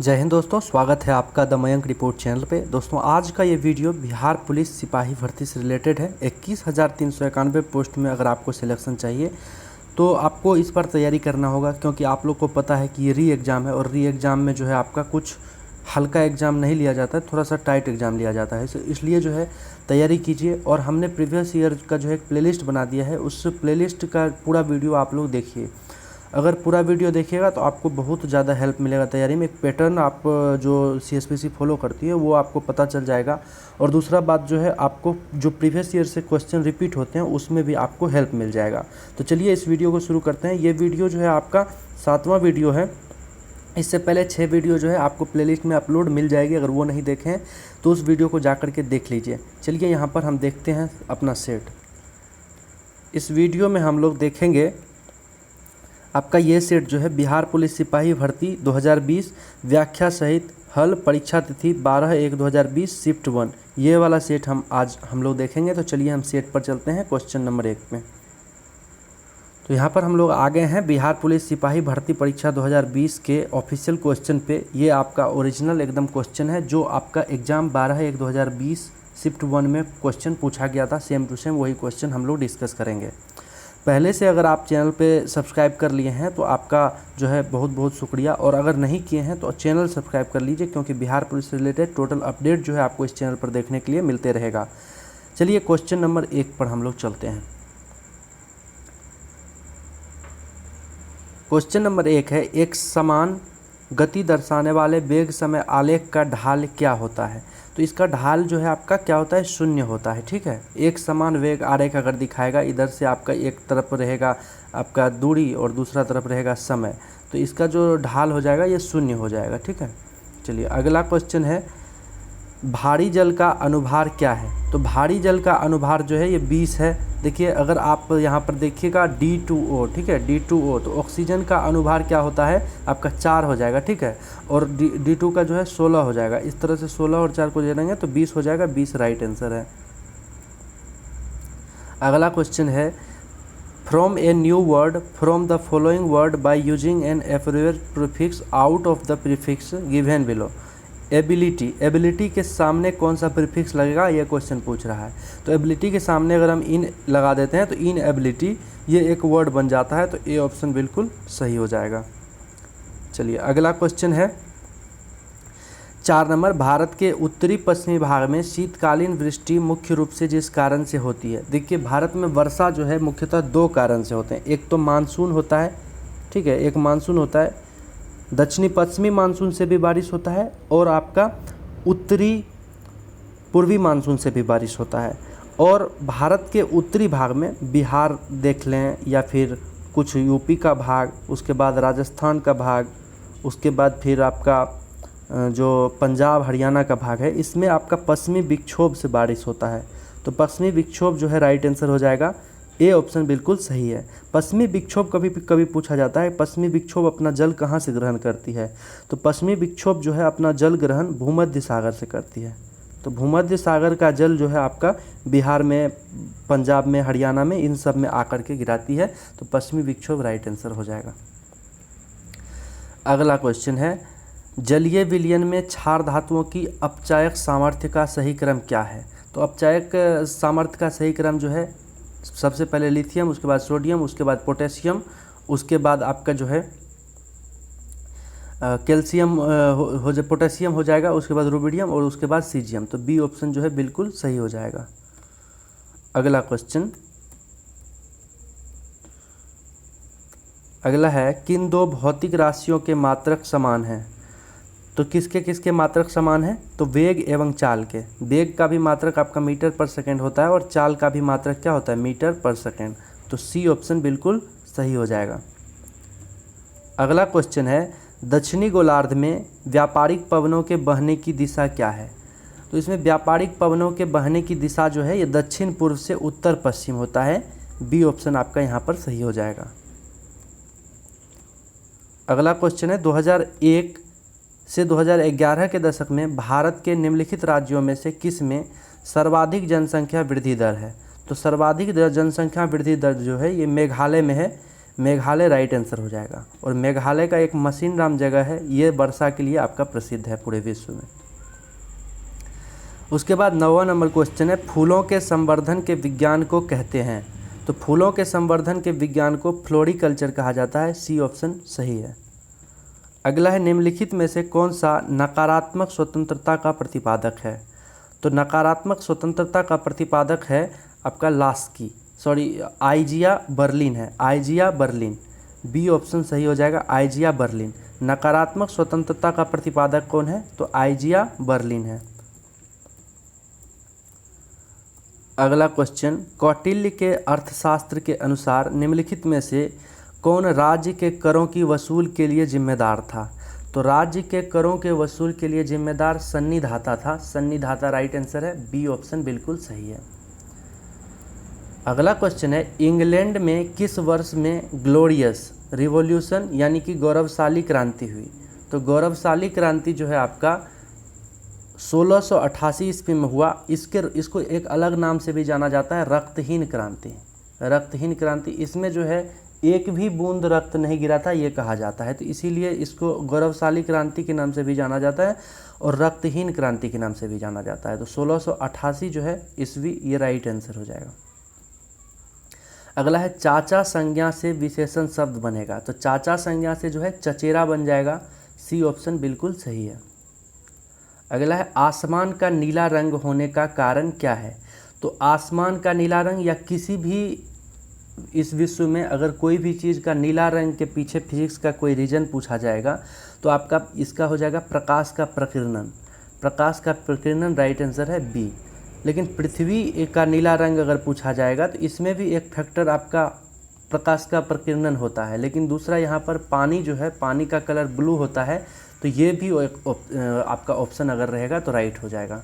जय हिंद दोस्तों, स्वागत है आपका द मयंक रिपोर्ट चैनल पे। दोस्तों आज का ये वीडियो बिहार पुलिस सिपाही भर्ती से रिलेटेड है। 21,391 पोस्ट में अगर आपको सिलेक्शन चाहिए तो आपको इस पर तैयारी करना होगा, क्योंकि आप लोग को पता है कि ये री एग्ज़ाम है और री एग्ज़ाम में जो है आपका कुछ हल्का एग्ज़ाम नहीं लिया जाता है, थोड़ा सा टाइट एग्ज़ाम लिया जाता है। इसलिए जो है तैयारी कीजिए। और हमने प्रीवियस ईयर का जो है एक प्लेलिस्ट बना दिया है, उस प्लेलिस्ट का पूरा वीडियो आप लोग देखिए। अगर पूरा वीडियो देखिएगा तो आपको बहुत ज़्यादा हेल्प मिलेगा तैयारी में। एक पैटर्न आप जो CSPC फॉलो करती है वो आपको पता चल जाएगा। और दूसरा बात जो है, आपको जो प्रीवियस ईयर से क्वेश्चन रिपीट होते हैं उसमें भी आपको हेल्प मिल जाएगा। तो चलिए इस वीडियो को शुरू करते हैं। ये वीडियो जो है आपका 7वां वीडियो है। इससे पहले 6 वीडियो जो है आपको प्लेलिस्ट में अपलोड मिल जाएगी। अगर वो नहीं देखें तो उस वीडियो को जा कर के देख लीजिए। चलिए यहाँ पर हम देखते हैं अपना सेट। इस वीडियो में हम लोग देखेंगे आपका ये सेट जो है बिहार पुलिस सिपाही भर्ती 2020 व्याख्या सहित हल परीक्षा तिथि 12/1/2020 शिफ्ट 1, ये वाला सेट आज हम लोग देखेंगे। तो चलिए हम सेट पर चलते हैं क्वेश्चन नंबर 1 में। तो यहाँ पर हम लोग आ गए हैं बिहार पुलिस सिपाही भर्ती परीक्षा 2020 के ऑफिशियल क्वेश्चन पे। ये आपका ओरिजिनल एकदम क्वेश्चन है जो आपका एग्ज़ाम 12/1/2020 शिफ्ट 1 में क्वेश्चन पूछा गया था। सेम टू सेम वही क्वेश्चन हम लोग डिस्कस करेंगे। पहले से अगर आप चैनल पे सब्सक्राइब कर लिए हैं तो आपका जो है बहुत बहुत शुक्रिया, और अगर नहीं किए हैं तो चैनल सब्सक्राइब कर लीजिए, क्योंकि बिहार पुलिस से रिलेटेड टोटल अपडेट जो है आपको इस चैनल पर देखने के लिए मिलते रहेगा। चलिए क्वेश्चन नंबर 1 पर हम लोग चलते हैं। क्वेश्चन नंबर 1 है, एक समान गति दर्शाने वाले वेग समय आलेख का ढाल क्या होता है। तो इसका ढाल जो है आपका क्या होता है, शून्य होता है। ठीक है, एक समान वेग आरेख अगर दिखाएगा, इधर से आपका एक तरफ रहेगा आपका दूरी और दूसरा तरफ रहेगा समय, तो इसका जो ढाल हो जाएगा ये शून्य हो जाएगा। ठीक है, चलिए अगला क्वेश्चन है, भारी जल का अनुभार क्या है। तो भारी जल का अनुभार जो है ये 20 है। देखिए अगर आप यहाँ पर देखिएगा D2O, ठीक है, D2O, तो ऑक्सीजन का अनुभार क्या होता है आपका 4 हो जाएगा। ठीक है, और D2 का जो है 16 हो जाएगा। इस तरह से 16 और 4 को जोड़ेंगे तो 20 हो जाएगा। 20 राइट आंसर है। अगला क्वेश्चन है, from a new word from the following word by using an abbreviated prefix out of the prefix given below. Ability के सामने कौन सा प्रीफिक्स लगेगा, ये क्वेश्चन पूछ रहा है। तो एबिलिटी के सामने अगर हम इन लगा देते हैं तो इन एबिलिटी ये एक वर्ड बन जाता है, तो ए ऑप्शन बिल्कुल सही हो जाएगा। चलिए अगला क्वेश्चन है 4 नंबर, भारत के उत्तरी पश्चिमी भाग में शीतकालीन वृष्टि मुख्य रूप से जिस कारण से होती है। देखिए भारत में वर्षा जो है मुख्यतः 2 कारण से होते हैं। एक तो मानसून होता है, ठीक है, एक मानसून होता है, दक्षिणी पश्चिमी मानसून से भी बारिश होता है, और आपका उत्तरी पूर्वी मानसून से भी बारिश होता है। और भारत के उत्तरी भाग में बिहार देख लें या फिर कुछ यूपी का भाग, उसके बाद राजस्थान का भाग, उसके बाद फिर आपका जो पंजाब हरियाणा का भाग है, इसमें आपका पश्चिमी विक्षोभ से बारिश होता है। तो पश्चिमी विक्षोभ जो है राइट आंसर हो जाएगा। ए ऑप्शन बिल्कुल सही है। पश्चिमी विक्षोभ कभी पूछा जाता है, पश्चिमी विक्षोभ अपना जल कहाँ से ग्रहण करती है। तो पश्चिमी विक्षोभ जो है अपना जल ग्रहण भूमध्य सागर से करती है। तो भूमध्य सागर का जल जो है आपका बिहार में, पंजाब में, हरियाणा में, इन सब में आकर के गिराती है। तो पश्चिमी विक्षोभ राइट आंसर हो जाएगा। अगला क्वेश्चन है, जलीय विलयन में क्षार धातुओं की अपचायक सामर्थ्य का सही क्रम क्या है। तो अपचायक सामर्थ्य का सही क्रम जो है, सबसे पहले लिथियम, उसके बाद सोडियम, उसके बाद पोटेशियम, उसके बाद आपका जो है कैल्शियम पोटेशियम हो जाएगा, उसके बाद रुबिडियम, और उसके बाद सीजियम। तो बी ऑप्शन जो है बिल्कुल सही हो जाएगा। अगला क्वेश्चन, अगला है, किन 2 भौतिक राशियों के मात्रक समान हैं। तो किसके किसके मात्रक समान है, तो वेग एवं चाल के। वेग का भी मात्रक आपका मीटर पर सेकेंड होता है, और चाल का भी मात्रक क्या होता है, मीटर पर सेकेंड। तो सी ऑप्शन बिल्कुल सही हो जाएगा। अगला क्वेश्चन है, दक्षिणी गोलार्ध में व्यापारिक पवनों के बहने की दिशा क्या है। तो इसमें व्यापारिक पवनों के बहने की दिशा जो है ये दक्षिण पूर्व से उत्तर पश्चिम होता है। बी ऑप्शन आपका यहाँ पर सही हो जाएगा। अगला क्वेश्चन है, 2001 से 2011 के दशक में भारत के निम्नलिखित राज्यों में से किस में सर्वाधिक जनसंख्या वृद्धि दर है। तो सर्वाधिक जनसंख्या वृद्धि दर जो है ये मेघालय में है। मेघालय राइट आंसर हो जाएगा। और मेघालय का एक मशीनराम जगह है, ये वर्षा के लिए आपका प्रसिद्ध है पूरे विश्व में। उसके बाद 9वां नंबर क्वेश्चन है, फूलों के संवर्धन के विज्ञान को कहते हैं। तो फूलों के संवर्धन के विज्ञान को फ्लोरिकल्चर कहा जाता है। सी ऑप्शन सही है। अगला है, निम्नलिखित में से कौन सा नकारात्मक स्वतंत्रता का प्रतिपादक है। तो नकारात्मक स्वतंत्रता का प्रतिपादक है आपका आइजिया बर्लिन है। आइजिया बर्लिन, बी ऑप्शन सही हो जाएगा। आइजिया बर्लिन नकारात्मक स्वतंत्रता का प्रतिपादक कौन है, तो आइजिया बर्लिन है। अगला क्वेश्चन, कौटिल्य के अर्थशास्त्र के अनुसार निम्नलिखित में से कौन राज्य के करों की वसूल के लिए जिम्मेदार था। तो राज्य के करों के वसूल के लिए जिम्मेदार सन्निधाता था। सन्निधाता राइट आंसर है। बी ऑप्शन बिल्कुल सही है। अगला क्वेश्चन है, इंग्लैंड में किस वर्ष में ग्लोरियस रिवॉल्यूशन यानी कि गौरवशाली क्रांति हुई। तो गौरवशाली क्रांति जो है आपका 1688 ईस्वी में हुआ। इसको एक अलग नाम से भी जाना जाता है, रक्तहीन क्रांति। रक्तहीन क्रांति, इसमें जो है एक भी बूंद रक्त नहीं गिरा था, ये कहा जाता है। तो इसीलिए इसको गौरवशाली क्रांति के नाम से भी जाना जाता है और रक्तहीन क्रांति के नाम से भी जाना जाता है। तो 1688 जो है ईस्वी, ये राइट आंसर हो जाएगा। अगला है, चाचा संज्ञा से विशेषण शब्द बनेगा। तो चाचा संज्ञा से जो है चचेरा बन जाएगा। सी ऑप्शन बिल्कुल सही है। अगला है, आसमान का नीला रंग होने का कारण क्या है। तो आसमान का नीला रंग या किसी भी इस विश्व में अगर कोई भी चीज़ का नीला रंग के पीछे फिजिक्स का कोई रीजन पूछा जाएगा तो आपका इसका हो जाएगा प्रकाश का प्रकीर्णन। प्रकाश का प्रकीर्णन राइट आंसर है बी। लेकिन पृथ्वी का नीला रंग अगर पूछा जाएगा तो इसमें भी एक फैक्टर आपका प्रकाश का प्रकीर्णन होता है। लेकिन दूसरा यहाँ पर पानी जो है, पानी का कलर ब्लू होता है, तो ये भी एक आपका ऑप्शन अगर रहेगा तो राइट हो जाएगा।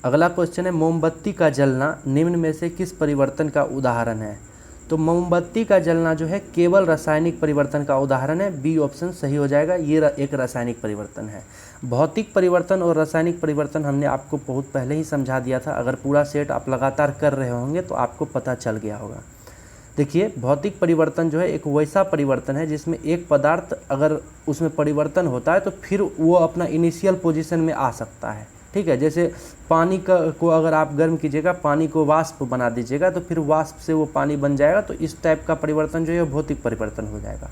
अगला क्वेश्चन है, मोमबत्ती का जलना निम्न में से किस परिवर्तन का उदाहरण है। तो मोमबत्ती का जलना जो है केवल रासायनिक परिवर्तन का उदाहरण है। बी ऑप्शन सही हो जाएगा। ये एक रासायनिक परिवर्तन है। भौतिक परिवर्तन और रासायनिक परिवर्तन हमने आपको बहुत पहले ही समझा दिया था। अगर पूरा सेट आप लगातार कर रहे होंगे तो आपको पता चल गया होगा। देखिए, भौतिक परिवर्तन जो है एक वैसा परिवर्तन है जिसमें एक पदार्थ अगर उसमें परिवर्तन होता है तो फिर वो अपना इनिशियल पोजीशन में आ सकता है। ठीक है, जैसे पानी को अगर आप गर्म कीजिएगा, पानी को वाष्प बना दीजिएगा तो फिर वाष्प से वो पानी बन जाएगा। तो इस टाइप का परिवर्तन जो है भौतिक परिवर्तन हो जाएगा।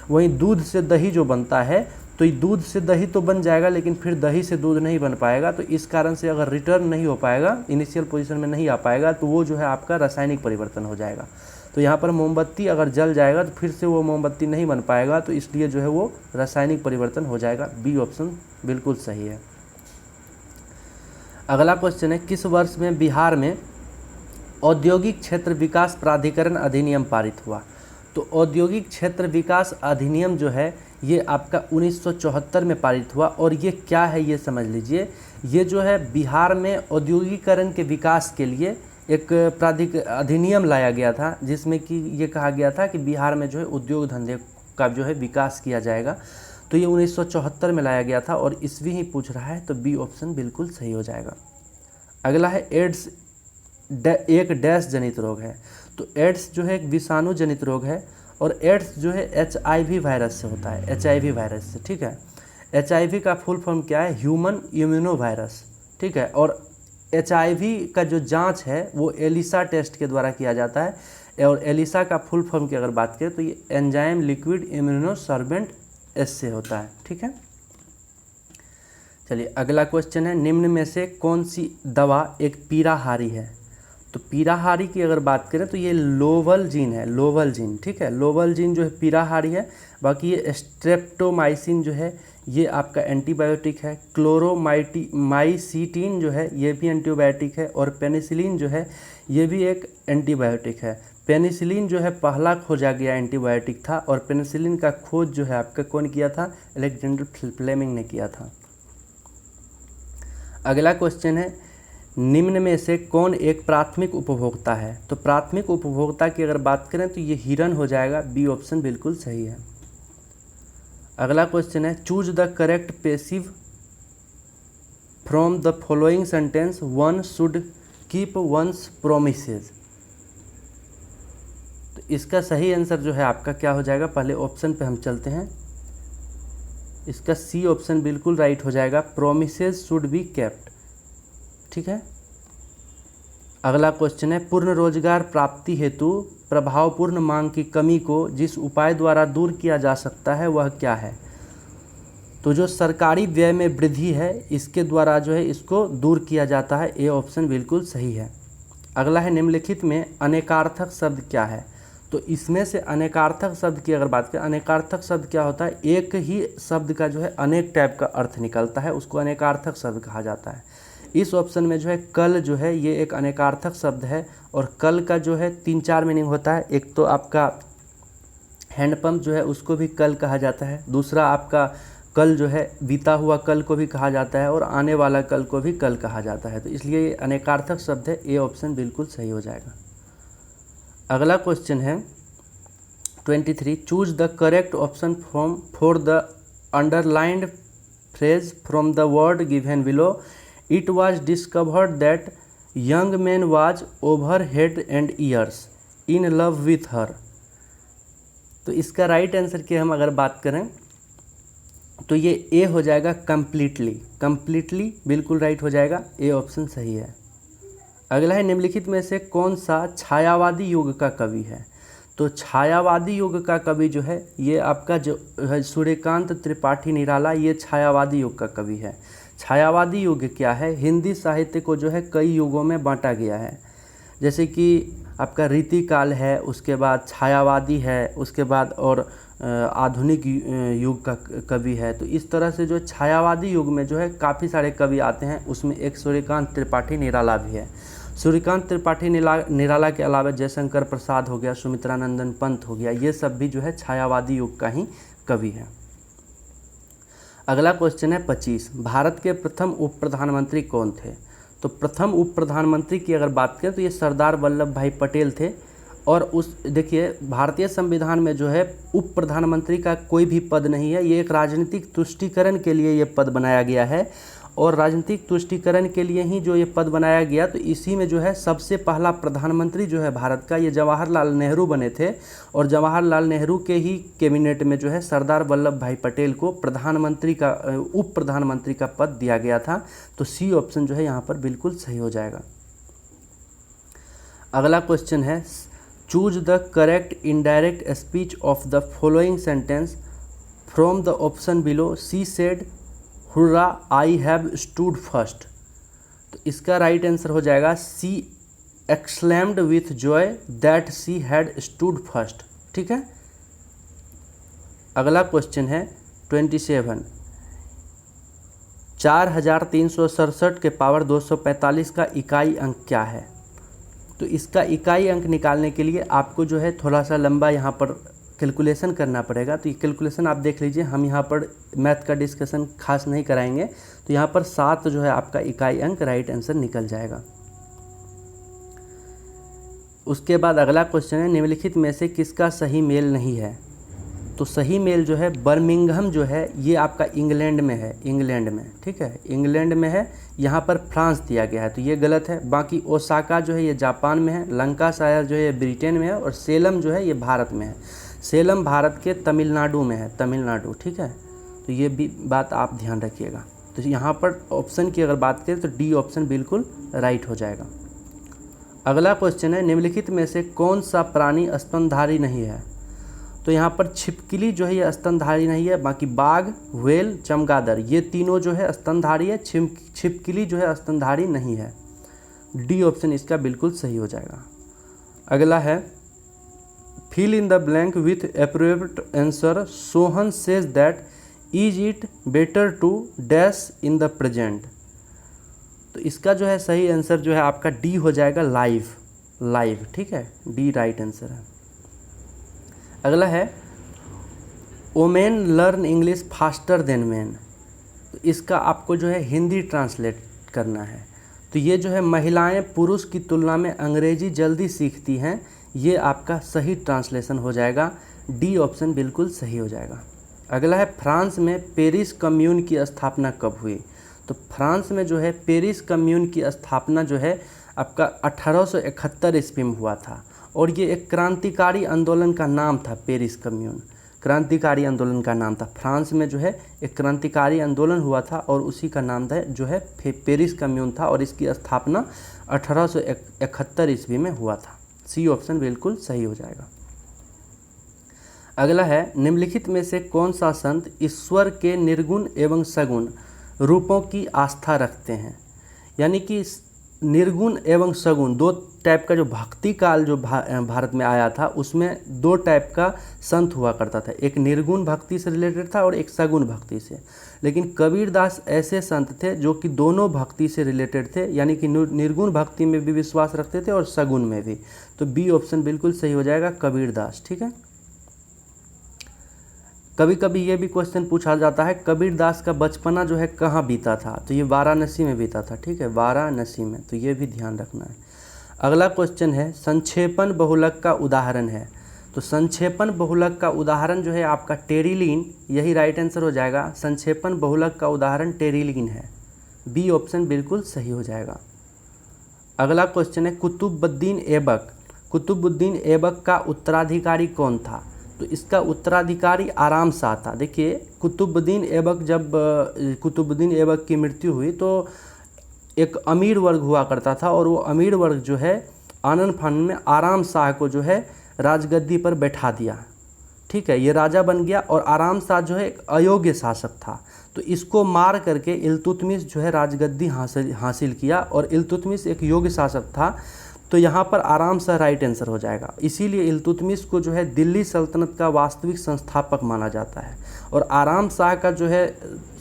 वहीं दूध से दही जो बनता है तो दूध से दही तो बन जाएगा लेकिन फिर दही से दूध नहीं बन पाएगा। तो इस कारण से अगर रिटर्न नहीं हो पाएगा, इनिशियल पोजीशन में नहीं आ पाएगा, तो वो जो है आपका रासायनिक परिवर्तन हो जाएगा। तो यहाँ पर मोमबत्ती अगर जल जाएगा तो फिर से वो मोमबत्ती नहीं बन पाएगा, तो इसलिए जो है वो रासायनिक परिवर्तन हो जाएगा। बी ऑप्शन बिल्कुल सही है। अगला क्वेश्चन है, किस वर्ष में बिहार में औद्योगिक क्षेत्र विकास प्राधिकरण अधिनियम पारित हुआ। तो औद्योगिक क्षेत्र विकास अधिनियम जो है ये आपका 1974 में पारित हुआ। और ये क्या है ये समझ लीजिए, ये जो है बिहार में औद्योगिकरण के विकास के लिए एक अधिनियम लाया गया था, जिसमें कि ये कहा गया था कि बिहार में जो है उद्योग धंधे का जो है विकास किया जाएगा। तो ये 1974 में लाया गया था और ईस्वी ही पूछ रहा है, तो बी ऑप्शन बिल्कुल सही हो जाएगा। अगला है, एड्स एक डैश जनित रोग है। तो एड्स जो है एक विषाणु जनित रोग है और एड्स जो है HIV वायरस से होता है, HIV वायरस से। ठीक है, HIV का फुल फॉर्म क्या है, ह्यूमन इम्यूनो वायरस। ठीक है, और HIV का जो जांच है वो एलिसा टेस्ट के द्वारा किया जाता है। और एलिसा का फुल फॉर्म की अगर बात करें तो ये एंजाइम लिक्विड इम्यूनोसॉर्बेंट एस से होता है। ठीक है, चलिए अगला क्वेश्चन है, निम्न में से कौन सी दवा एक पीराहारी है। तो पीराहारी की अगर बात करें तो ये लोवल जीन है, लोवल जीन। ठीक है, लोवल जीन जो है पीराहारी है। बाकी ये स्ट्रेप्टोमाइसिन जो है ये आपका एंटीबायोटिक है। क्लोरोमाइसीटीन जो है ये भी एंटीबायोटिक है। और पेनिसिलिन जो है ये भी एक एंटीबायोटिक है। पेनिसिलिन जो है पहला खोजा गया एंटीबायोटिक था और पेनिसिलिन का खोज जो है आपका कौन किया था, अलेक्जेंडर फ्लेमिंग ने किया था। अगला क्वेश्चन है, निम्न में से कौन एक प्राथमिक उपभोक्ता है। तो प्राथमिक उपभोक्ता की अगर बात करें तो ये हिरन हो जाएगा। बी ऑप्शन बिल्कुल सही है। अगला क्वेश्चन है, choose the correct passive from the following sentence, one should keep once promises. तो इसका सही आंसर जो है आपका क्या हो जाएगा, पहले ऑप्शन पे हम चलते हैं। इसका सी ऑप्शन बिल्कुल राइट हो जाएगा, प्रोमिसेस शुड बी केप्ट। ठीक है, अगला क्वेश्चन है, पूर्ण रोजगार प्राप्ति हेतु प्रभावपूर्ण मांग की कमी को जिस उपाय द्वारा दूर किया जा सकता है वह क्या है। तो जो सरकारी व्यय में वृद्धि है इसके द्वारा जो है इसको दूर किया जाता है, ए ऑप्शन बिल्कुल सही है। अगला है, निम्नलिखित में अनेकार्थक शब्द क्या है। तो इसमें से अनेकार्थक शब्द की अगर बात करें, अनेकार्थक शब्द क्या होता है, एक ही शब्द का जो है अनेक टाइप का अर्थ निकलता है, उसको अनेकार्थक शब्द कहा जाता है। इस ऑप्शन में जो है कल जो है ये एक अनेकार्थक शब्द है, और कल का जो है 3-4 मीनिंग होता है। एक तो आपका हैंडपम्प जो है उसको भी कल कहा जाता है, दूसरा आपका कल जो है बीता हुआ कल को भी कहा जाता है, और आने वाला कल को भी कल कहा जाता है। तो इसलिए ये अनेकार्थक शब्द है, ए ऑप्शन बिल्कुल सही हो जाएगा। अगला क्वेश्चन है 23, choose the correct option for the underlined phrase from the word given below. It was discovered that young man was over head and years in love with her. तो इसका right answer की हम अगर बात करें तो ये ए हो जाएगा, कम्प्लीटली। कम्प्लीटली बिल्कुल राइट हो जाएगा, ए ऑप्शन सही है। अगला है, निम्नलिखित में से कौन सा छायावादी युग का कवि है। तो छायावादी युग का कवि जो है ये आपका जो है सूर्यकांत त्रिपाठी निराला, ये छायावादी युग का कवि है। छायावादी युग क्या है, हिंदी साहित्य को जो है कई युगों में बांटा गया है, जैसे कि आपका रीतिकाल है, उसके बाद छायावादी है, उसके बाद और आधुनिक युग का कवि है। तो इस तरह से जो छायावादी युग में जो है काफ़ी सारे कवि आते हैं, उसमें एक सूर्यकांत त्रिपाठी निराला भी है। सूर्यकांत त्रिपाठी निराला के अलावा जयशंकर प्रसाद हो गया, सुमित्रानंदन पंत हो गया, ये सब भी जो है छायावादी युग का ही कवि है। अगला क्वेश्चन है 25, भारत के प्रथम उप प्रधानमंत्री कौन थे। तो प्रथम उप प्रधानमंत्री की अगर बात करें तो ये सरदार वल्लभ भाई पटेल थे। और उस देखिए भारतीय संविधान में जो है उप प्रधानमंत्री का कोई भी पद नहीं है, ये एक राजनीतिक तुष्टीकरण के लिए ये पद बनाया गया है, और राजनीतिक तुष्टीकरण के लिए ही जो ये पद बनाया गया। तो इसी में जो है सबसे पहला प्रधानमंत्री जो है भारत का, ये जवाहरलाल नेहरू बने थे, और जवाहरलाल नेहरू के ही कैबिनेट में जो है सरदार वल्लभ भाई पटेल को प्रधानमंत्री का उप प्रधानमंत्री का पद दिया गया था। तो सी ऑप्शन जो है यहाँ पर बिल्कुल सही हो जाएगा। अगला क्वेश्चन है, choose the correct indirect speech of the following sentence from the option below. She said hurrah I have stood first. तो इसका राइट आंसर हो जाएगा, she exclaimed with joy that she had stood first. ठीक है, अगला question है 27, 4367 के power 245 का इकाई अंक क्या है। तो इसका इकाई अंक निकालने के लिए आपको जो है थोड़ा सा लंबा यहाँ पर कैलकुलेशन करना पड़ेगा। तो ये कैलकुलेशन आप देख लीजिए, हम यहाँ पर मैथ का डिस्कशन खास नहीं कराएंगे। तो यहाँ पर 7 जो है आपका इकाई अंक राइट आंसर निकल जाएगा। उसके बाद अगला क्वेश्चन है, निम्नलिखित में से किसका सही मेल नहीं है। तो सही मेल जो है बर्मिंघम जो है ये आपका इंग्लैंड में है, इंग्लैंड में। ठीक है, इंग्लैंड में है, यहाँ पर फ्रांस दिया गया है, तो ये गलत है। बाकी ओसाका जो है ये जापान में है, लंकाशायर जो है ये ब्रिटेन में है, और सेलम जो है ये भारत में है। सेलम भारत के तमिलनाडु में है, तमिलनाडु। ठीक है, तो ये भी बात आप ध्यान रखिएगा। तो यहाँ पर ऑप्शन की अगर बात करें तो डी ऑप्शन बिल्कुल राइट हो जाएगा। अगला क्वेश्चन है, निम्नलिखित में से कौन सा प्राणी स्तनधारी नहीं है। तो यहाँ पर छिपकली जो है ये स्तनधारी नहीं है, बाकी बाघ, व्हेल, चमगादड़ ये तीनों जो है स्तनधारी है, छिपकली जो है स्तनधारी नहीं है। डी ऑप्शन इसका बिल्कुल सही हो जाएगा। अगला है, fill in the blank with appropriate answer. Sohan says that is it better to dash in the present. तो इसका जो है सही आंसर जो है आपका डी हो जाएगा, लाइव, लाइव। ठीक है, डी राइट आंसर है। अगला है, women learn English faster than man. तो इसका आपको जो है हिंदी ट्रांसलेट करना है। तो ये जो है महिलाएं पुरुष की तुलना में अंग्रेजी जल्दी सीखती हैं, ये आपका सही ट्रांसलेशन हो जाएगा। डी ऑप्शन बिल्कुल सही हो जाएगा। अगला है, फ्रांस में पेरिस कम्यून की स्थापना कब हुई। तो फ्रांस में जो है पेरिस कम्यून की स्थापना जो है आपका 1871 ईस्वी में हुआ था, और ये एक क्रांतिकारी आंदोलन का नाम था, पेरिस कम्यून, क्रांतिकारी आंदोलन का नाम था। फ्रांस में जो है एक क्रांतिकारी आंदोलन हुआ था और उसी का नाम था जो है पेरिस कम्यून था, और इसकी स्थापना 1871 ईस्वी में हुआ था। सी ऑप्शन बिल्कुल सही हो जाएगा। अगला है, निम्नलिखित में से कौन सा संत ईश्वर के निर्गुण एवं सगुण रूपों की आस्था रखते हैं? यानी कि निर्गुण एवं सगुण दो टाइप का जो भक्ति काल जो भारत में आया था, उसमें दो टाइप का संत हुआ करता था। एक निर्गुण भक्ति से रिलेटेड था और एक सगुण भक्ति से। लेकिन कबीरदास ऐसे संत थे जो कि दोनों भक्ति से रिलेटेड थे, यानी कि निर्गुण भक्ति में भी विश्वास रखते थे और सगुण में भी। तो बी ऑप्शन बिल्कुल सही हो जाएगा, कबीरदास। ठीक है। कभी कभी ये भी क्वेश्चन पूछा जाता है, कबीरदास का बचपना जो है कहाँ बीता था? तो ये वाराणसी में बीता था। ठीक है, वाराणसी में, तो ये भी ध्यान रखना है। अगला क्वेश्चन है, संक्षेपण बहुलक का उदाहरण है। तो संक्षेपण बहुलक का उदाहरण जो है आपका टेरिलीन, यही राइट आंसर हो जाएगा। संक्षेपण बहुलक का उदाहरण टेरिलीन है। बी ऑप्शन बिल्कुल सही हो जाएगा। अगला क्वेश्चन है, कुतुबुद्दीन ऐबक, कुतुबुद्दीन ऐबक का उत्तराधिकारी कौन था? तो इसका उत्तराधिकारी आराम शाह था। देखिए, कुतुबुद्दीन ऐबक की मृत्यु हुई तो एक अमीर वर्ग हुआ करता था, और वो अमीर वर्ग जो है आनन फानन में आराम शाह को जो है राजगद्दी पर बैठा दिया। ठीक है, ये राजा बन गया, और आराम शाह जो है एक अयोग्य शासक था। तो इसको मार करके इल्तुतमिश जो है राजगद्दी हासिल किया, और इल्तुतमिश एक योग्य शासक था। तो यहाँ पर आराम शाह राइट आंसर हो जाएगा। इसीलिए इल्तुतमिश को जो है दिल्ली सल्तनत का वास्तविक संस्थापक माना जाता है, और आराम शाह का जो है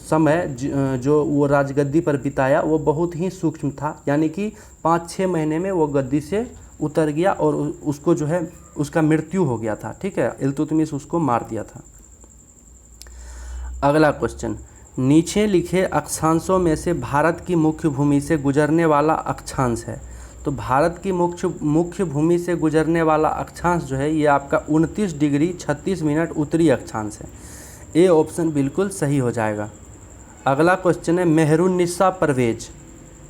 समय जो वो राजगद्दी पर बिताया वो बहुत ही सूक्ष्म था, यानी कि 5-6 महीने में वो गद्दी से उतर गया और उसको जो है उसका मृत्यु हो गया था। ठीक है, इल्तुतमिश उसको मार दिया था। अगला क्वेश्चन, नीचे लिखे अक्षांशों में से भारत की मुख्य भूमि से गुजरने वाला अक्षांश है। तो भारत की मुख्य भूमि से गुजरने वाला अक्षांश जो है ये आपका 29 डिग्री 36 मिनट उत्तरी अक्षांश है। ए ऑप्शन बिल्कुल सही हो जाएगा। अगला क्वेश्चन है, मेहरुन्निसा परवेज,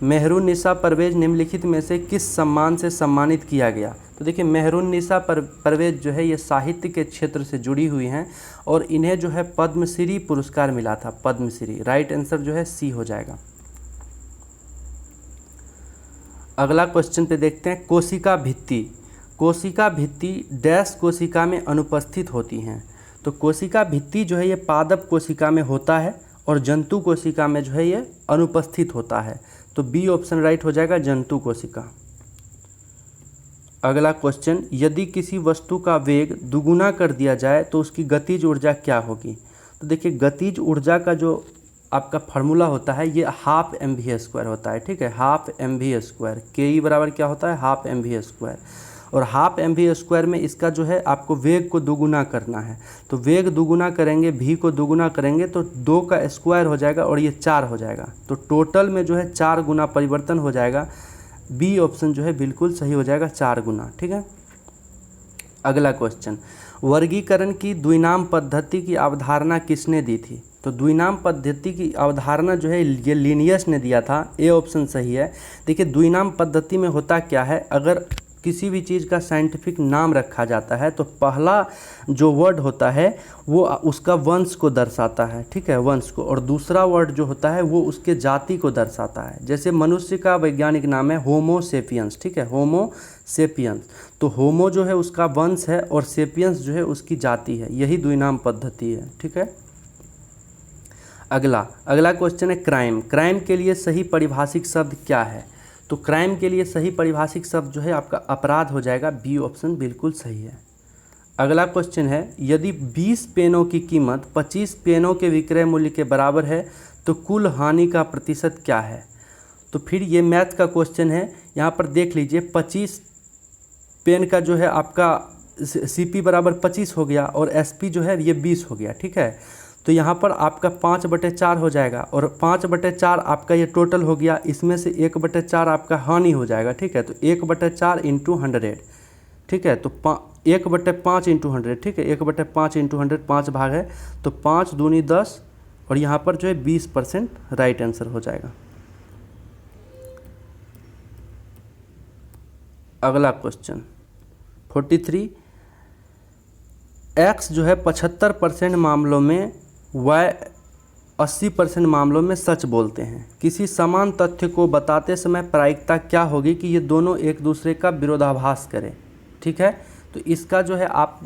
मेहरुन्निसा परवेज निम्नलिखित में से किस सम्मान से सम्मानित किया गया? तो देखिए, मेहरुन्निसा परवेज जो है ये साहित्य के क्षेत्र से जुड़ी हुई हैं, और इन्हें जो है पद्मश्री पुरस्कार मिला था, पद्मश्री। राइट आंसर जो है सी हो जाएगा। अगला क्वेश्चन पे देखते हैं, कोशिका भित्ति, कोशिका भित्ति डैश कोशिका में अनुपस्थित होती हैं? तो कोशिका भित्ति जो है ये पादप कोशिका में होता है, और जंतु कोशिका में जो है ये अनुपस्थित होता है। तो बी ऑप्शन राइट हो जाएगा, जंतु कोशिका। अगला क्वेश्चन, यदि किसी वस्तु का वेग दुगुना कर दिया जाए तो उसकी गतिज ऊर्जा क्या होगी? तो देखिए, गतिज ऊर्जा का जो आपका फार्मूला होता है ये हाफ mv² होता है। ठीक है, हाफ mv², के बराबर क्या होता है? Half mv²। और हाफ mv² में इसका जो है आपको वेग को दुगुना करना है। तो वेग दुगुना करेंगे, v को दुगुना करेंगे तो 2 का स्क्वायर हो जाएगा, और ये 4 हो जाएगा। तो टोटल में जो है 4 गुना परिवर्तन हो जाएगा। बी ऑप्शन जो है बिल्कुल सही हो जाएगा, 4 गुना। ठीक है। अगला क्वेश्चन, वर्गीकरण की द्विनाम पद्धति की अवधारणा किसने दी थी? तो द्विनाम पद्धति की अवधारणा जो है ये लिनियस ने दिया था। ए ऑप्शन सही है। देखिए, द्विनाम पद्धति में होता क्या है, अगर किसी भी चीज़ का साइंटिफिक नाम रखा जाता है तो पहला जो वर्ड होता है वो उसका वंश को दर्शाता है। ठीक है, वंश को, और दूसरा वर्ड जो होता है वो उसके जाति को दर्शाता है। जैसे मनुष्य का वैज्ञानिक नाम है होमो सेपियंस। ठीक है, होमो सेपियंस, तो होमो जो है उसका वंश है और सेपियंस जो है उसकी जाति है। यही द्विनाम पद्धति है। ठीक है। अगला क्वेश्चन है, क्राइम, क्राइम के लिए सही परिभाषिक शब्द क्या है? तो क्राइम के लिए सही परिभाषिक शब्द जो है आपका अपराध हो जाएगा। बी ऑप्शन बिल्कुल सही है। अगला क्वेश्चन है, यदि 20 पेनों की कीमत 25 पेनों के विक्रय मूल्य के बराबर है तो कुल हानि का प्रतिशत क्या है? तो फिर ये मैथ का क्वेश्चन है। यहाँ पर देख लीजिए, 25 पेन का जो है आपका CP बराबर 25 हो गया, और SP जो है ये 20 हो गया। ठीक है, तो यहाँ पर आपका 5/4 हो जाएगा, और 5/4 आपका ये टोटल हो गया। इसमें से 1/4 आपका हानि हो जाएगा। ठीक है, तो 1/4 × 100। ठीक है, तो 1/5 × 100। ठीक है, 1/5 × 100 5 भाग है, तो 5 दूनी 10, और यहाँ पर जो है 20% राइट आंसर हो जाएगा। अगला क्वेश्चन, 43, एक्स जो है 75% मामलों में, वाई 80% मामलों में सच बोलते हैं। किसी समान तथ्य को बताते समय प्रायिकता क्या होगी कि ये दोनों एक दूसरे का विरोधाभास करें। ठीक है, तो इसका जो है आप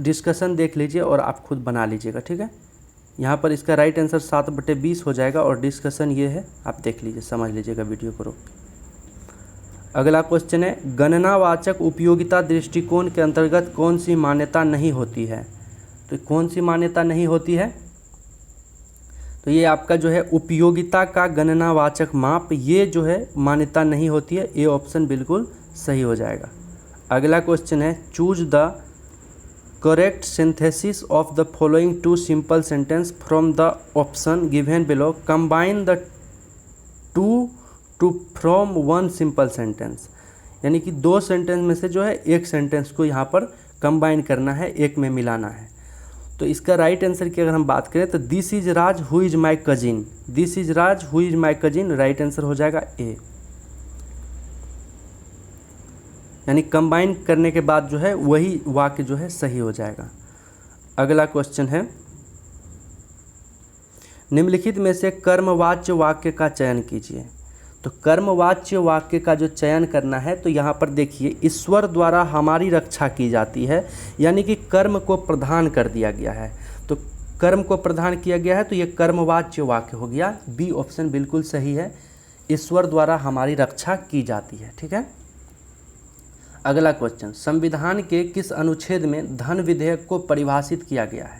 डिस्कशन देख लीजिए और आप खुद बना लीजिएगा। ठीक है, यहाँ पर इसका राइट आंसर 7/20 हो जाएगा और डिस्कशन ये है, आप देख लीजिए, समझ लीजिएगा वीडियो को रोक के। अगला क्वेश्चन है, गणनावाचक उपयोगिता दृष्टिकोण के अंतर्गत कौन सी मान्यता नहीं होती है? तो कौन सी मान्यता नहीं होती है? तो ये आपका जो है उपयोगिता का गणनावाचक माप, ये जो है मान्यता नहीं होती है। ये ऑप्शन बिल्कुल सही हो जाएगा। अगला क्वेश्चन है, choose the correct synthesis of the following 2 simple sentence from the option given below, combine the 2 to from 1 simple sentence. यानी कि 2 सेंटेंस में से जो है एक सेंटेंस को यहाँ पर कंबाइन करना है, एक में मिलाना है। तो इसका राइट आंसर की अगर हम बात करें तो this is Raj who is my cousin, this is Raj who is my cousin, right answer हो जाएगा ए। यानी कंबाइन करने के बाद जो है वही वाक्य जो है सही हो जाएगा। अगला क्वेश्चन है, निम्नलिखित में से कर्मवाच्य वाक्य का चयन कीजिए। तो कर्मवाच्य वाक्य का जो चयन करना है, तो यहाँ पर देखिए, ईश्वर द्वारा हमारी रक्षा की जाती है, यानी कि कर्म को प्रधान कर दिया गया है। तो कर्म को प्रधान किया गया है, तो ये कर्मवाच्य वाक्य हो गया। बी ऑप्शन बिल्कुल सही है, ईश्वर द्वारा हमारी रक्षा की जाती है। ठीक है, अगला क्वेश्चन, संविधान के किस अनुच्छेद में धन विधेयक को परिभाषित किया गया है?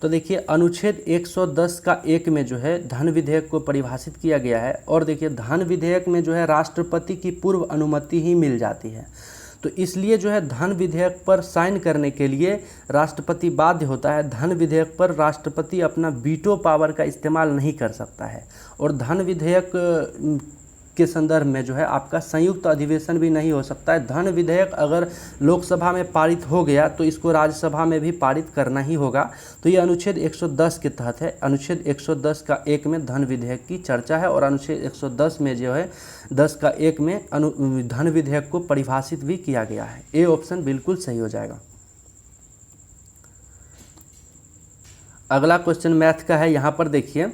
तो देखिए, अनुच्छेद 110 का 1 में जो है धन विधेयक को परिभाषित किया गया है। और देखिए, धन विधेयक में जो है राष्ट्रपति की पूर्व अनुमति ही मिल जाती है। तो इसलिए जो है धन विधेयक पर साइन करने के लिए राष्ट्रपति बाध्य होता है। धन विधेयक पर राष्ट्रपति अपना वीटो पावर का इस्तेमाल नहीं कर सकता है। और धन विधेयक के संदर्भ में जो है आपका संयुक्त अधिवेशन भी नहीं हो सकता है। धन विधेयक अगर लोकसभा में पारित हो गया तो इसको राज्यसभा में भी पारित करना ही होगा। तो ये अनुच्छेद 110 के तहत है। अनुच्छेद 110 का 1 में धन विधेयक की चर्चा है और अनुच्छेद 110 में जो है 10 का 1 में धन विधेयक को परिभाषित भी किया गया है। ए ऑप्शन बिल्कुल सही हो जाएगा। अगला क्वेश्चन मैथ का है। यहाँ पर देखिए,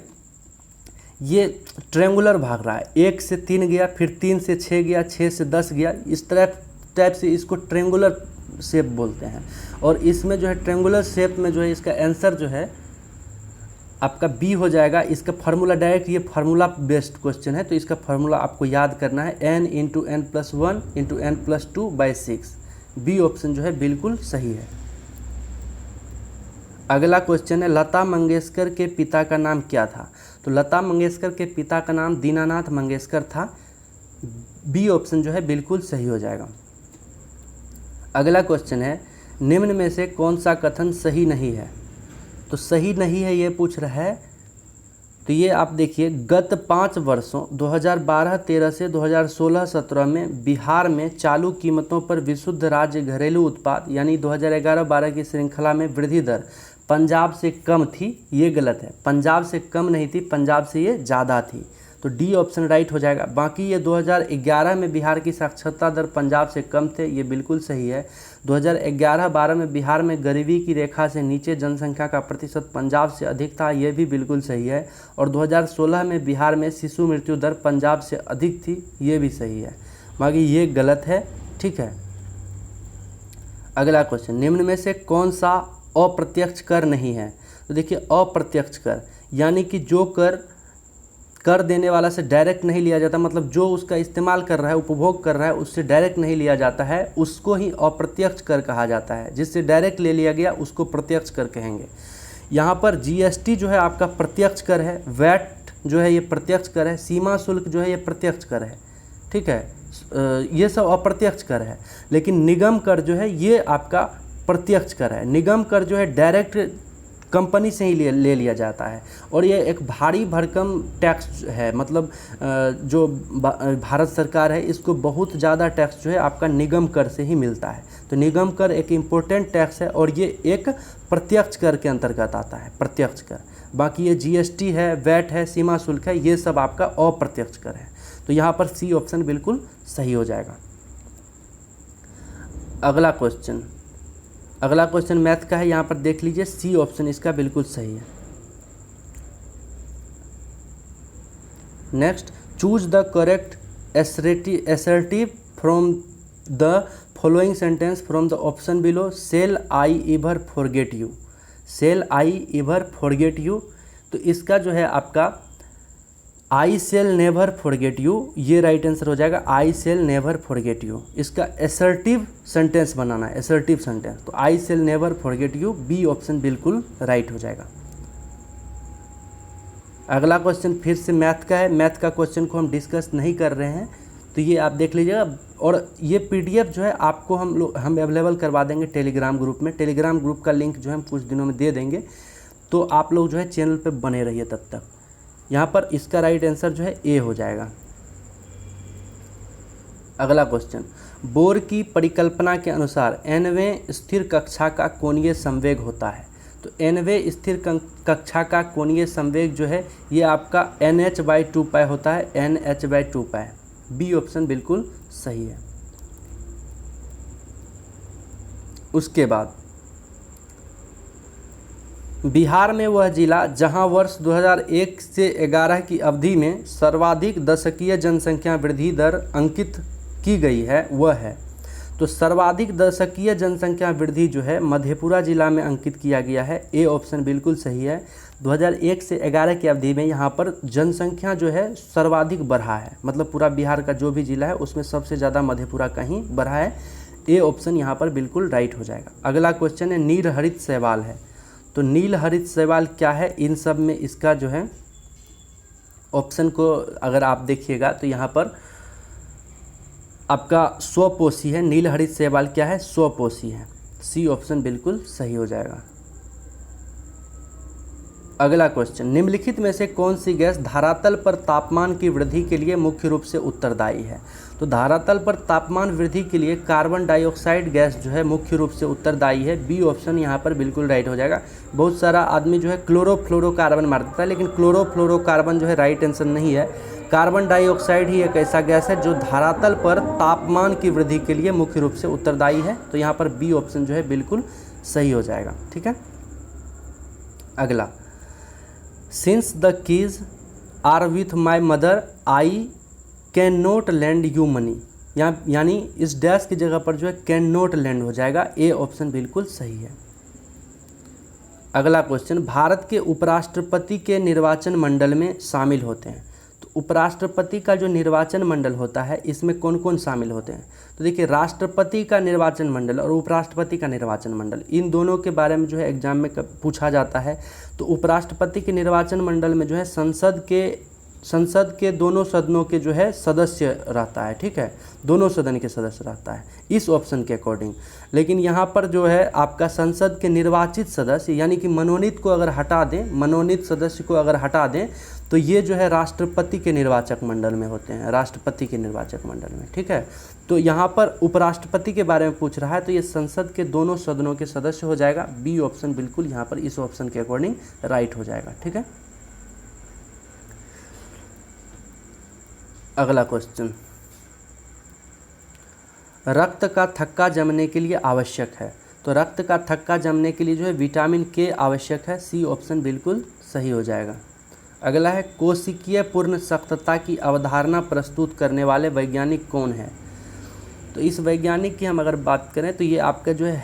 ये ट्रेंगुलर भाग रहा है, 1 से 3 गया, फिर 3 से 6 गया, 6 से 10 गया। इस टाइप से इसको ट्रेंगुलर शेप बोलते हैं। और इसमें जो है ट्रेंगुलर शेप में जो है इसका आंसर जो है आपका बी हो जाएगा। इसका फार्मूला डायरेक्ट, ये फार्मूला बेस्ड क्वेश्चन है, तो इसका फार्मूला आपको याद करना है, n × n+1 × n+2/6। B option जो है बिल्कुल सही है। अगला क्वेश्चन है, लता मंगेशकर के पिता का नाम क्या था? तो लता मंगेशकर के पिता का नाम दीनानाथ मंगेशकर था। बी ऑप्शन जो है बिल्कुल सही हो जाएगा। अगला क्वेश्चन है, निम्न में से कौन सा कथन सही नहीं है? तो सही नहीं है ये पूछ रहा है। तो ये आप देखिए, गत 5 वर्षों 2012-13 से 2016-17 में बिहार में चालू कीमतों पर विशुद्ध राज्य घरेलू उत्पाद यानी 2011-12 की श्रृंखला में वृद्धि दर पंजाब से कम थी। ये गलत है, पंजाब से कम नहीं थी, पंजाब से ये ज़्यादा थी। तो डी ऑप्शन राइट हो जाएगा। बाकी ये 2011 में बिहार की साक्षरता दर पंजाब से कम थे, ये बिल्कुल सही है। 2011-12 में बिहार में गरीबी की रेखा से नीचे जनसंख्या का प्रतिशत पंजाब से अधिक था, ये भी बिल्कुल सही है। और 2016 में बिहार में शिशु मृत्यु दर पंजाब से अधिक थी, ये भी सही है। बाकी ये गलत है। ठीक है, अगला क्वेश्चन, निम्न में से कौन सा अप्रत्यक्ष कर नहीं है? तो देखिए, अप्रत्यक्ष कर यानी कि जो कर देने वाला से डायरेक्ट नहीं लिया जाता, मतलब जो उसका इस्तेमाल कर रहा है, उपभोग कर रहा है, उससे डायरेक्ट नहीं लिया जाता है, उसको ही अप्रत्यक्ष कर कहा जाता है। जिससे डायरेक्ट ले लिया गया उसको प्रत्यक्ष कर कहेंगे। यहाँ पर जीएसटी जो है आपका प्रत्यक्ष कर है, वैट जो है ये प्रत्यक्ष कर है, सीमा शुल्क जो है ये प्रत्यक्ष कर है। ठीक है, ये सब अप्रत्यक्ष कर है। लेकिन निगम कर जो है ये आपका प्रत्यक्ष कर है। निगम कर जो है डायरेक्ट कंपनी से ही ले लिया जाता है और ये एक भारी भरकम टैक्स है। मतलब जो भारत सरकार है इसको बहुत ज़्यादा टैक्स जो है आपका निगम कर से ही मिलता है। तो निगम कर एक इम्पोर्टेंट टैक्स है और ये एक प्रत्यक्ष कर के अंतर्गत आता है, प्रत्यक्ष कर। बाकी ये जीएसटी है, वैट है, सीमा शुल्क है, ये सब आपका अप्रत्यक्ष कर है। तो यहाँ पर सी ऑप्शन बिल्कुल सही हो जाएगा। अगला क्वेश्चन मैथ का है, यहाँ पर देख लीजिए, सी ऑप्शन इसका बिल्कुल सही है। Next, choose the correct assertive from the following sentence from the option below. Shall I ever forget you, shall I ever forget you, तो इसका जो है आपका I shall never forget you, ये राइट आंसर हो जाएगा। I shall never forget you, इसका assertive sentence बनाना है, एसर्टिव सेंटेंस, तो I shall never forget you, B option बिल्कुल राइट हो जाएगा। अगला क्वेश्चन फिर से मैथ का है। मैथ का क्वेश्चन को हम डिस्कस नहीं कर रहे हैं, तो ये आप देख लीजिएगा, और ये पीडीएफ जो है आपको हम अवेलेबल करवा देंगे टेलीग्राम ग्रुप में। टेलीग्राम ग्रुप का लिंक जो है हम कुछ दिनों में दे देंगे, तो आप लोग जो है चैनल पे बने रहिए तब तक। यहाँ पर इसका राइट आंसर जो है ए हो जाएगा। अगला क्वेश्चन, बोर की परिकल्पना के अनुसार nवें स्थिर कक्षा का कोणीय संवेग होता है। तो nवें स्थिर कक्षा का कोणीय संवेग जो है ये आपका NH/2π होता है, NH/2π, बी ऑप्शन बिल्कुल सही है। उसके बाद बिहार में वह जिला जहां वर्ष 2001 से 11 की अवधि में सर्वाधिक दशकीय जनसंख्या वृद्धि दर अंकित की गई है वह है। तो सर्वाधिक दशकीय जनसंख्या वृद्धि जो है मधेपुरा जिला में अंकित किया गया है, ए ऑप्शन बिल्कुल सही है। 2001 से 11 की अवधि में यहाँ पर जनसंख्या जो है सर्वाधिक बढ़ा है, मतलब पूरा बिहार का जो भी जिला है उसमें सबसे ज़्यादा मधेपुरा का ही बढ़ा है, ए ऑप्शन यहाँ पर बिल्कुल राइट हो जाएगा। अगला क्वेश्चन है नील हरित शैवाल है। तो नील हरित शैवाल क्या है, इन सब में इसका जो है ऑप्शन को अगर आप देखिएगा तो यहाँ पर आपका स्वपोषी है। नील हरित शैवाल क्या है, स्वपोषी है, सी ऑप्शन बिल्कुल सही हो जाएगा। अगला क्वेश्चन, निम्नलिखित में से कौन सी गैस धरातल पर तापमान की वृद्धि के लिए मुख्य रूप से उत्तरदायी है। तो धरातल पर तापमान वृद्धि के लिए कार्बन डाइऑक्साइड गैस जो है मुख्य रूप से उत्तरदायी है, बी ऑप्शन यहाँ पर बिल्कुल राइट हो जाएगा। बहुत सारा आदमी जो है क्लोरोफ्लोरोकार्बन मार देता है, लेकिन क्लोरोफ्लोरोकार्बन जो है राइट आंसर नहीं है। कार्बन डाइऑक्साइड ही एक ऐसा गैस है जो धरातल पर तापमान की वृद्धि के लिए मुख्य रूप से उत्तरदायी है, तो यहाँ पर बी ऑप्शन जो है बिल्कुल सही हो जाएगा। ठीक है। अगला, since the keys are with my mother I can not lend you money, यानी इस डैश की जगह पर जो है कैन नॉट लैंड हो जाएगा, ए ऑप्शन बिल्कुल सही है। अगला क्वेश्चन, भारत के उपराष्ट्रपति के निर्वाचन मंडल में शामिल होते हैं। तो उपराष्ट्रपति का जो निर्वाचन मंडल होता है इसमें कौन कौन शामिल होते हैं। तो देखिए, राष्ट्रपति का निर्वाचन मंडल और उपराष्ट्रपति का निर्वाचन मंडल, इन दोनों के बारे में जो है एग्जाम में पूछा जाता है। तो उपराष्ट्रपति के निर्वाचन मंडल में जो है संसद के दोनों सदनों के जो है सदस्य रहता है। ठीक है, दोनों सदन के सदस्य रहता है इस ऑप्शन के अकॉर्डिंग। लेकिन यहाँ पर जो है आपका संसद के निर्वाचित सदस्य, यानी कि मनोनीत को अगर हटा दें, मनोनीत सदस्य को अगर हटा दें, तो ये जो है राष्ट्रपति के निर्वाचक मंडल में होते हैं, राष्ट्रपति के निर्वाचक मंडल में। ठीक है, तो यहाँ पर उपराष्ट्रपति के बारे में पूछ रहा है, तो ये संसद के दोनों सदनों के सदस्य हो जाएगा, बी ऑप्शन बिल्कुल यहाँ पर इस ऑप्शन के अकॉर्डिंग राइट हो जाएगा। ठीक है। अगला क्वेश्चन, रक्त का थक्का जमने के लिए आवश्यक है। तो रक्त का थक्का जमने के लिए जो है विटामिन के आवश्यक है, सी ऑप्शन बिल्कुल सही हो जाएगा। अगला है, कोशिकीय पूर्ण सख्तता की अवधारणा प्रस्तुत करने वाले वैज्ञानिक कौन है। तो इस वैज्ञानिक की हम अगर बात करें तो ये आपका जो है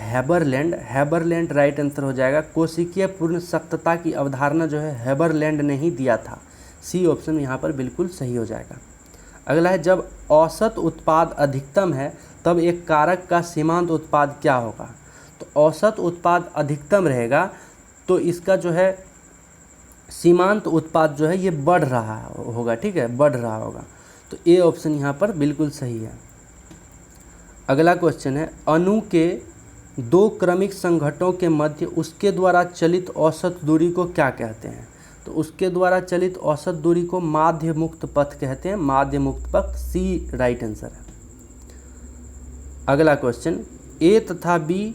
हैबरलैंड राइट आंसर हो जाएगा। कोशिकीय पूर्ण सख्तता की अवधारणा जो है हैबरलैंड ने ही दिया था, सी ऑप्शन यहाँ पर बिल्कुल सही हो जाएगा। अगला है, जब औसत उत्पाद अधिकतम है तब एक कारक का सीमांत उत्पाद क्या होगा। तो औसत उत्पाद अधिकतम रहेगा तो इसका जो है सीमांत उत्पाद जो है ये बढ़ रहा होगा। ठीक है, बढ़ रहा होगा, तो ए ऑप्शन यहाँ पर बिल्कुल सही है। अगला क्वेश्चन है, अणु के दो क्रमिक संघटनों के मध्य उसके द्वारा चलित औसत दूरी को क्या कहते हैं। तो उसके द्वारा चलित औसत दूरी को माध्य मुक्त पथ कहते हैं, माध्य मुक्त पथ, सी राइट आंसर है। अगला क्वेश्चन, ए तथा बी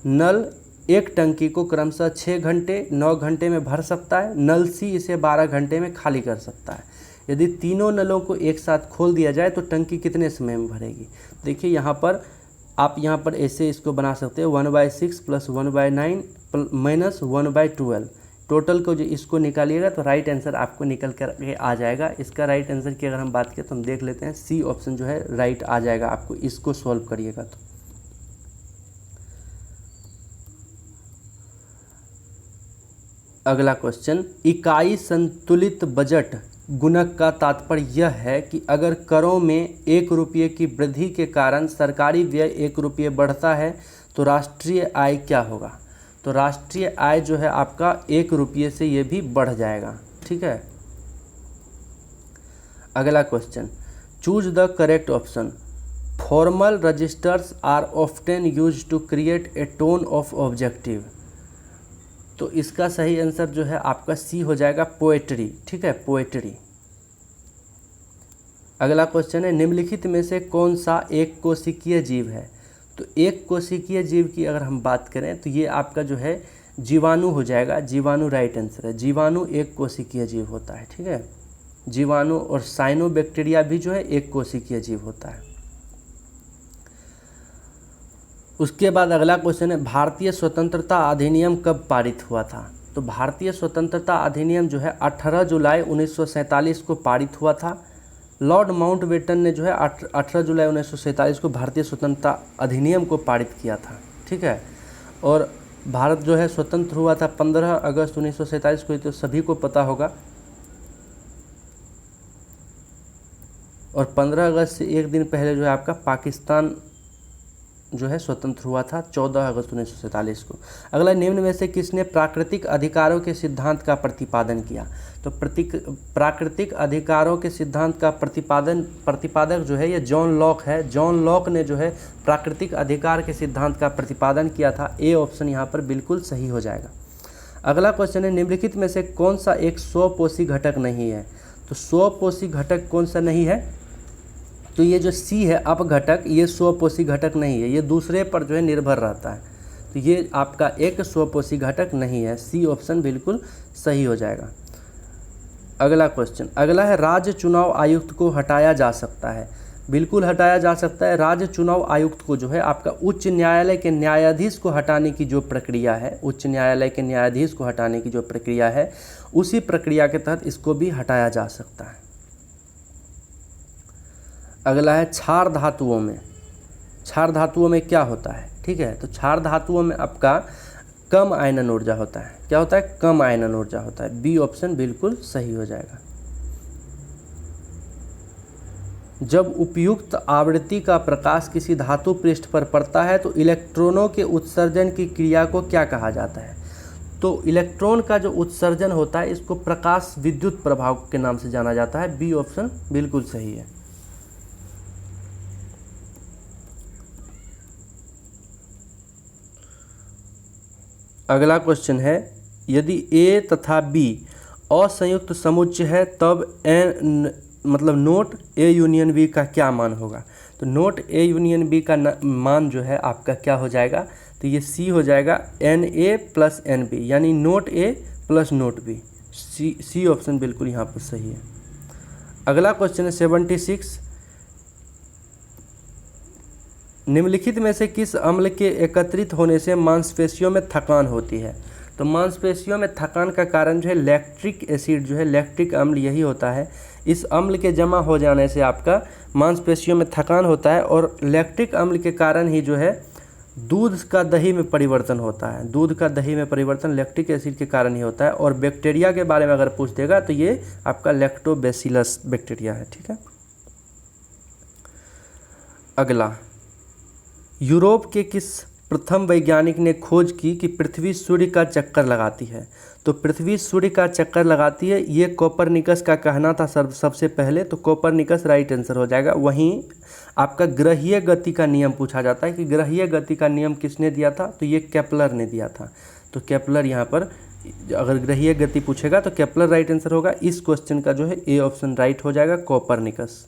नल एक टंकी को क्रमशः 6 घंटे 9 घंटे में भर सकता है, नल सी इसे 12 घंटे में खाली कर सकता है। यदि तीनों नलों को एक साथ खोल दिया जाए तो टंकी कितने समय में भरेगी। देखिए यहाँ पर आप यहाँ पर ऐसे इसको बना सकते हैं 1/6 + 1/9 - 1/12। टोटल को जो इसको निकालिएगा तो राइट आंसर आपको निकल कर आ जाएगा। इसका राइट आंसर की अगर हम बात करें तो हम देख लेते हैं, सी ऑप्शन जो है राइट आ जाएगा आपको, इसको सॉल्व करिएगा तो। अगला क्वेश्चन, इकाई संतुलित बजट गुणक का तात्पर्य यह है कि अगर करों में 1 रुपये की वृद्धि के कारण सरकारी व्यय 1 रुपये बढ़ता है तो राष्ट्रीय आय क्या होगा। तो राष्ट्रीय आय जो है आपका 1 रुपये से ये भी बढ़ जाएगा, ठीक है। अगला question, choose the correct option. Formal registers are often used to create a tone of objective. तो इसका सही आंसर जो है आपका सी हो जाएगा, पोएट्री, ठीक है, पोएट्री। अगला क्वेश्चन है, निम्नलिखित में से कौन सा एक कोशिकीय जीव है। तो एक कोशिकीय जीव की अगर हम बात करें तो ये आपका जो है जीवाणु हो जाएगा। जीवाणु राइट आंसर है। जीवाणु एक कोशिकीय जीव होता है, ठीक है। जीवाणु और साइनोबैक्टीरिया भी जो है एक कोशिकीय जीव होता है। उसके बाद अगला क्वेश्चन है, भारतीय स्वतंत्रता अधिनियम कब पारित हुआ था। तो भारतीय स्वतंत्रता अधिनियम जो है 18 जुलाई 1947 को पारित हुआ था। लॉर्ड माउंटबेटन ने जो है 18 जुलाई 1947 को भारतीय स्वतंत्रता अधिनियम को पारित किया था, ठीक है। और भारत जो है स्वतंत्र हुआ था 15 अगस्त 1947 को, तो सभी को पता होगा। और 15 अगस्त से एक दिन पहले जो है आपका पाकिस्तान जो है स्वतंत्र हुआ था 14 अगस्त 1947 को। अगला, निम्न में से किसने प्राकृतिक अधिकारों के सिद्धांत का प्रतिपादन किया। तो प्राकृतिक अधिकारों के सिद्धांत का प्रतिपादक जो है ये जॉन लॉक है। जॉन लॉक ने जो है प्राकृतिक अधिकार के सिद्धांत का प्रतिपादन किया था। ए ऑप्शन यहाँ पर बिल्कुल सही हो जाएगा। अगला क्वेश्चन है, निम्नलिखित में से कौन सा एक स्वपोषी घटक नहीं है। तो स्वपोषी घटक कौन सा नहीं है। तो ये जो सी है अपघटक, ये स्वपोषी घटक नहीं है, ये दूसरे पर जो है निर्भर रहता है। तो ये आपका एक स्वपोषी घटक नहीं है। सी ऑप्शन बिल्कुल सही हो जाएगा। अगला क्वेश्चन, अगला है, राज्य चुनाव आयुक्त को हटाया जा सकता है। बिल्कुल हटाया जा सकता है। राज्य चुनाव आयुक्त को जो है आपका उच्च न्यायालय के न्यायाधीश को हटाने की जो प्रक्रिया है, उच्च न्यायालय के न्यायाधीश को हटाने की जो प्रक्रिया है, उसी प्रक्रिया के तहत इसको भी हटाया जा सकता है। अगला है, क्षार धातुओं में। क्षार धातुओं में क्या होता है, ठीक है। तो क्षार धातुओं में आपका कम आयनन ऊर्जा होता है। क्या होता है, कम आयनन ऊर्जा होता है। बी ऑप्शन बिल्कुल सही हो जाएगा। जब उपयुक्त आवृत्ति का प्रकाश किसी धातु पृष्ठ पर पड़ता है तो इलेक्ट्रॉनों के उत्सर्जन की क्रिया को क्या कहा जाता है। तो इलेक्ट्रॉन का जो उत्सर्जन होता है इसको प्रकाश विद्युत प्रभाव के नाम से जाना जाता है। बी ऑप्शन बिल्कुल सही है। अगला क्वेश्चन है, यदि ए तथा बी असंयुक्त समुच्चय है तब एन मतलब नोट ए यूनियन बी का क्या मान होगा। तो नोट ए यूनियन बी का मान जो है आपका क्या हो जाएगा। तो ये सी हो जाएगा, n A plus n B, यानी not A plus not B. C option बिल्कुल यहाँ पर सही है। अगला क्वेश्चन है 76, निम्नलिखित में से किस अम्ल के एकत्रित होने से मांसपेशियों में थकान होती है। तो मांसपेशियों में थकान का कारण जो है लैक्टिक एसिड जो है, लैक्टिक अम्ल यही होता है। इस अम्ल के जमा हो जाने से आपका मांसपेशियों में थकान होता है। और लैक्टिक अम्ल के कारण ही जो है दूध का दही में परिवर्तन होता है। दूध का दही में परिवर्तन लैक्टिक एसिड के कारण ही होता है। और बैक्टीरिया के बारे में अगर पूछ देगा तो ये आपका लैक्टोबैसिलस बैक्टीरिया है, ठीक है। अगला, यूरोप के किस प्रथम वैज्ञानिक ने खोज की कि पृथ्वी सूर्य का चक्कर लगाती है। तो पृथ्वी सूर्य का चक्कर लगाती है, ये कोपरनिकस का कहना था सबसे पहले। तो कोपरनिकस राइट आंसर हो जाएगा। वहीं आपका ग्रहीय गति का नियम पूछा जाता है कि ग्रहीय गति का नियम किसने दिया था। तो ये केपलर ने दिया था। तो केपलर यहाँ पर अगर ग्रहीय गति पूछेगा तो केपलर राइट आंसर होगा। इस क्वेश्चन का जो है ए ऑप्शन राइट हो जाएगा, कोपरनिकस।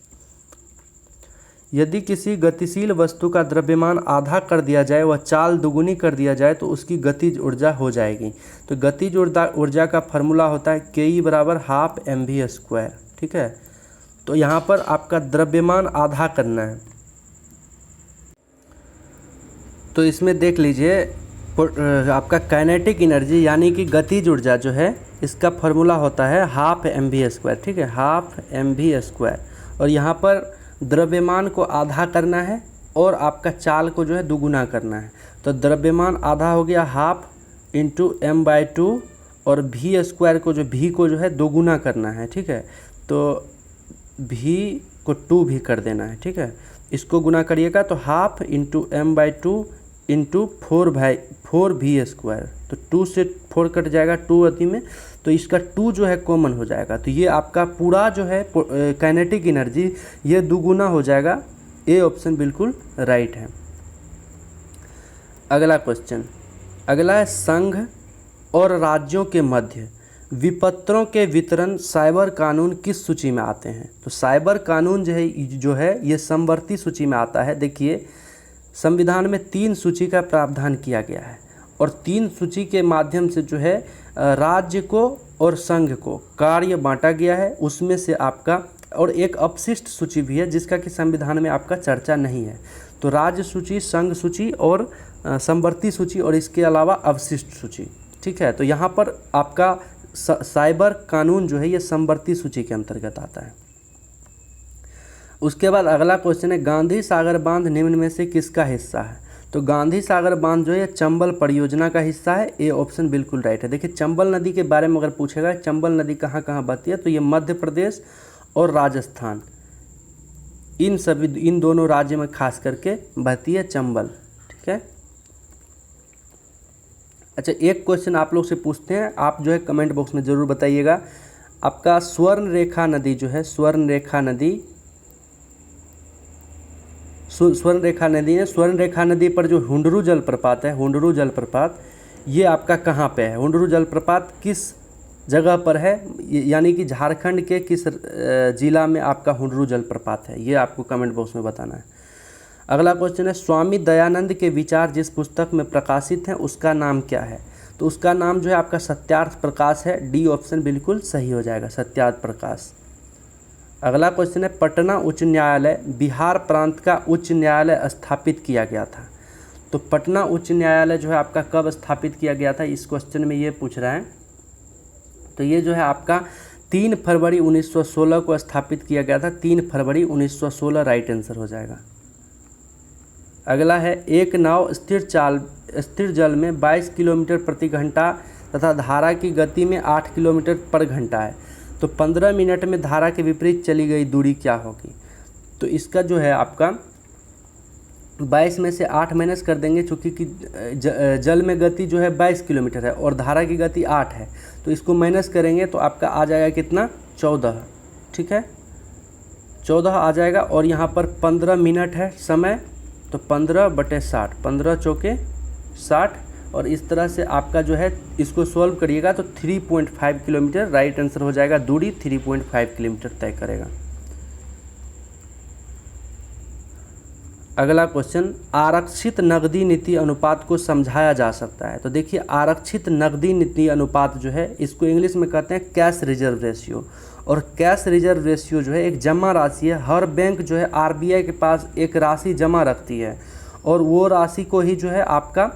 यदि किसी गतिशील वस्तु का द्रव्यमान आधा कर दिया जाए, वह चाल दुगुनी कर दिया जाए तो उसकी गतिज ऊर्जा हो जाएगी। तो गतिज ऊर्जा का फॉर्मूला होता है के बराबर हाफ mv², ठीक है। तो यहाँ पर आपका द्रव्यमान आधा करना है। तो इसमें देख लीजिए आपका काइनेटिक एनर्जी यानी कि गतिज ऊर्जा जो है इसका फार्मूला होता है हाफ mv², ठीक है, हाफ mv²। और यहाँ पर द्रव्यमान को आधा करना है और आपका चाल को जो है दुगुना करना है। तो द्रव्यमान आधा हो गया हाफ इंटू m/2 और v² को जो है दोगुना करना है, ठीक है। तो v को 2 भी कर देना है, ठीक है। इसको गुना करिएगा तो half into m/2 into 4v²। तो 2 से 4 कट जाएगा 2 अति में, तो इसका 2 जो है कॉमन हो जाएगा। तो ये आपका पूरा जो है काइनेटिक एनर्जी ये दुगुना हो जाएगा। ए ऑप्शन बिल्कुल राइट है। अगला क्वेश्चन, अगला है संघ और राज्यों के मध्य विपत्रों के वितरण साइबर कानून किस सूची में आते हैं? तो साइबर कानून जो है ये समवर्ती सूची में आता है। देखिए संविधान में 3 सूची का प्रावधान किया गया है और 3 सूची के माध्यम से जो है राज्य को और संघ को कार्य बांटा गया है। उसमें से आपका और एक अपशिष्ट सूची भी है जिसका कि संविधान में आपका चर्चा नहीं है। तो राज्य सूची, संघ सूची और समवर्ती सूची और इसके अलावा अवशिष्ट सूची, ठीक है। तो यहाँ पर आपका साइबर कानून जो है ये समवर्ती सूची के अंतर्गत आता है। उसके बाद अगला क्वेश्चन है गांधी सागर बांध निम्न में से किसका हिस्सा है? तो गांधी सागर बांध जो है चंबल परियोजना का हिस्सा है। ए ऑप्शन बिल्कुल राइट है। देखिए चंबल नदी के बारे में अगर पूछेगा चंबल नदी कहाँ कहाँ बहती है, तो ये मध्य प्रदेश और राजस्थान, इन दोनों राज्यों में खास करके बहती है चंबल, ठीक है। अच्छा, एक क्वेश्चन आप लोग से पूछते हैं, आप जो है कमेंट बॉक्स में ज़रूर बताइएगा। आपका स्वर्ण रेखा नदी जो है, स्वर्ण रेखा नदी पर जो हुंडरू जलप्रपात है, हुंडरू जलप्रपात ये आपका कहाँ पे है? हुंडरू जलप्रपात किस जगह पर है, यानी कि झारखंड के किस जिला में आपका हुंडरू जलप्रपात है, ये आपको कमेंट बॉक्स में बताना है। अगला क्वेश्चन है स्वामी दयानंद के विचार जिस पुस्तक में प्रकाशित हैं उसका नाम क्या है? तो उसका नाम जो है आपका सत्यार्थ प्रकाश है। डी ऑप्शन बिल्कुल सही हो जाएगा, सत्यार्थ प्रकाश। अगला क्वेश्चन है पटना उच्च न्यायालय बिहार प्रांत का उच्च न्यायालय स्थापित किया गया था। तो पटना उच्च न्यायालय जो है आपका कब स्थापित किया गया था, इस क्वेश्चन में ये पूछ रहा है। तो ये जो है आपका 3 फरवरी 1916 को स्थापित किया गया था। 3 फरवरी 1916 राइट आंसर हो जाएगा। अगला है एक नाव स्थिर जल में 22 किलोमीटर प्रति घंटा तथा धारा की गति में 8 किलोमीटर पर घंटा है। तो 15 मिनट में धारा के विपरीत चली गई दूरी क्या होगी? तो इसका जो है आपका 22 में से 8 माइनस कर देंगे, चूँकि कि जल में गति जो है 22 किलोमीटर है और धारा की गति 8 है, तो इसको माइनस करेंगे तो आपका आ जाएगा कितना? 14, ठीक है, 14 आ जाएगा। और यहाँ पर 15 मिनट है समय, तो 15/60, 15 चौके 60, और इस तरह से आपका जो है इसको सॉल्व करिएगा तो 3.5 किलोमीटर राइट आंसर हो जाएगा। दूरी 3.5 किलोमीटर तय करेगा। अगला क्वेश्चन आरक्षित नकदी नीति अनुपात को समझाया जा सकता है। तो देखिए आरक्षित नकदी नीति अनुपात जो है इसको इंग्लिश में कहते हैं कैश रिजर्व रेशियो। और कैश रिजर्व रेशियो जो है एक जमा राशि है। हर बैंक जो है आरबीआई के पास एक राशि जमा रखती है और वो राशि को ही जो है आपका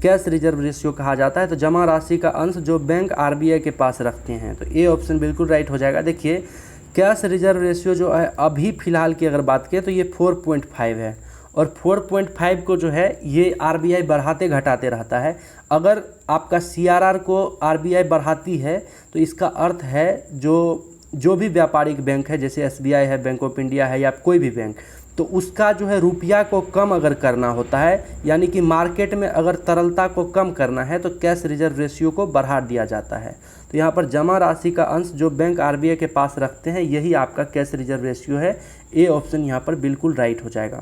कैश रिजर्व रेशियो कहा जाता है। तो जमा राशि का अंश जो बैंक आरबीआई के पास रखते हैं। तो ए ऑप्शन बिल्कुल राइट हो जाएगा। देखिए कैश रिजर्व रेशियो जो है अभी फ़िलहाल की अगर बात करें तो ये 4.5 है और 4.5 को जो है ये आरबीआई बढ़ाते घटाते रहता है। अगर आपका सीआरआर को आरबीआई बढ़ाती है तो इसका अर्थ है जो भी व्यापारिक बैंक है, जैसे एसबीआई है, बैंक ऑफ इंडिया है या कोई भी बैंक, तो उसका जो है रुपया को कम अगर करना होता है, यानी कि मार्केट में अगर तरलता को कम करना है तो कैश रिजर्व रेशियो को बढ़ा दिया जाता है। तो यहाँ पर जमा राशि का अंश जो बैंक आरबीआई के पास रखते हैं यही आपका कैश रिजर्व रेशियो है। ए ऑप्शन यहाँ पर बिल्कुल राइट हो जाएगा।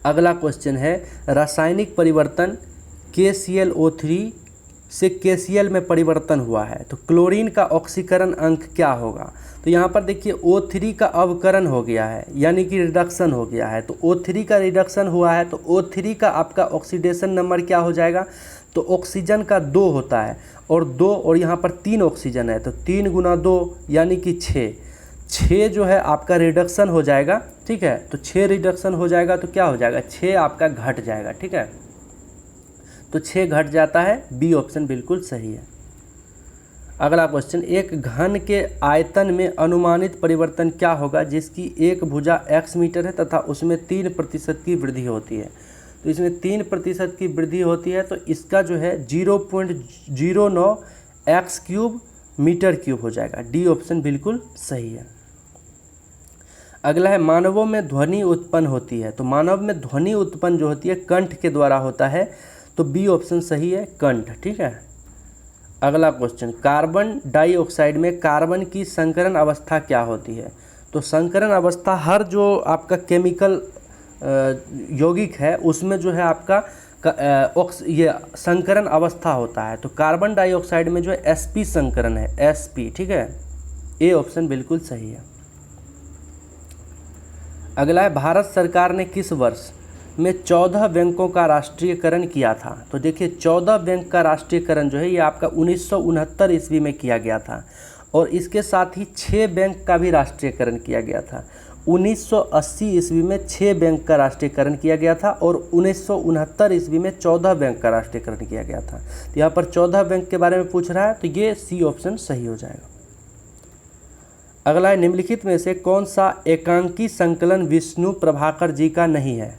अगला क्वेश्चन है रासायनिक परिवर्तन KClO3 से KCl में परिवर्तन हुआ है, तो क्लोरीन का ऑक्सीकरण अंक क्या होगा? तो यहाँ पर देखिए O3 का अवकरण हो गया है, यानी कि रिडक्शन हो गया है। तो O3 का रिडक्शन हुआ है तो O3 का आपका ऑक्सीडेशन नंबर क्या हो जाएगा? तो ऑक्सीजन का 2 होता है और 2 और यहाँ पर 3 ऑक्सीजन है, तो 3 × 2 यानी कि 6। 6 जो है आपका रिडक्शन हो जाएगा, ठीक है। तो 6 रिडक्शन हो जाएगा तो क्या हो जाएगा, 6 आपका घट जाएगा, ठीक है। तो 6 घट जाता है, बी ऑप्शन बिल्कुल सही है। अगला क्वेश्चन, एक घन के आयतन में अनुमानित परिवर्तन क्या होगा जिसकी एक भुजा x मीटर है तथा उसमें 3% की वृद्धि होती है। तो इसमें 3% की वृद्धि होती है, तो इसका जो है 0.09 x³ मीटर क्यूब हो जाएगा। डी ऑप्शन बिल्कुल सही है। अगला है, मानवों में ध्वनि उत्पन्न होती है। तो मानव में ध्वनि उत्पन्न जो होती है कंठ के द्वारा होता है, तो बी ऑप्शन सही है, कंठ, ठीक है। अगला क्वेश्चन, कार्बन डाइऑक्साइड में कार्बन की संकरण अवस्था क्या होती है। तो संकरण अवस्था हर जो आपका केमिकल यौगिक है उसमें जो है आपका ये संकरण अवस्था होता है। तो कार्बन डाइऑक्साइड में जो है sp संकरण है, sp, ठीक है। ए ऑप्शन बिल्कुल सही है। अगला है, भारत सरकार ने किस वर्ष में 14 बैंकों का राष्ट्रीयकरण किया था। तो देखिए 14 बैंक का राष्ट्रीयकरण जो है ये आपका 1969 ईस्वी में किया गया था, और इसके साथ ही 6 बैंक का भी राष्ट्रीयकरण किया गया था। 1980 ईस्वी में 6 बैंक का राष्ट्रीयकरण किया गया था और 1969 ईस्वी में 14 बैंक का राष्ट्रीयकरण किया गया था। तो यहाँ पर 14 बैंक के बारे में पूछ रहा है, तो ये सी ऑप्शन सही हो जाएगा। अगला है, निम्नलिखित में से कौन सा एकांकी संकलन विष्णु प्रभाकर जी का नहीं है।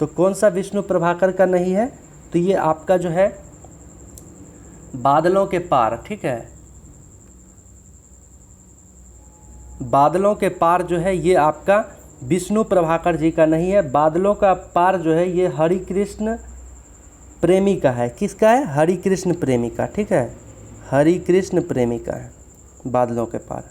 तो कौन सा विष्णु प्रभाकर का नहीं है, तो ये आपका जो है बादलों के पार, ठीक है। बादलों के पार जो है ये आपका विष्णु प्रभाकर जी का नहीं है। बादलों का पार जो है ये हरिकृष्ण प्रेमी का है। किसका है, हरिकृष्ण प्रेमी का, ठीक है। हरिकृष्ण प्रेमी का है बादलों के पार।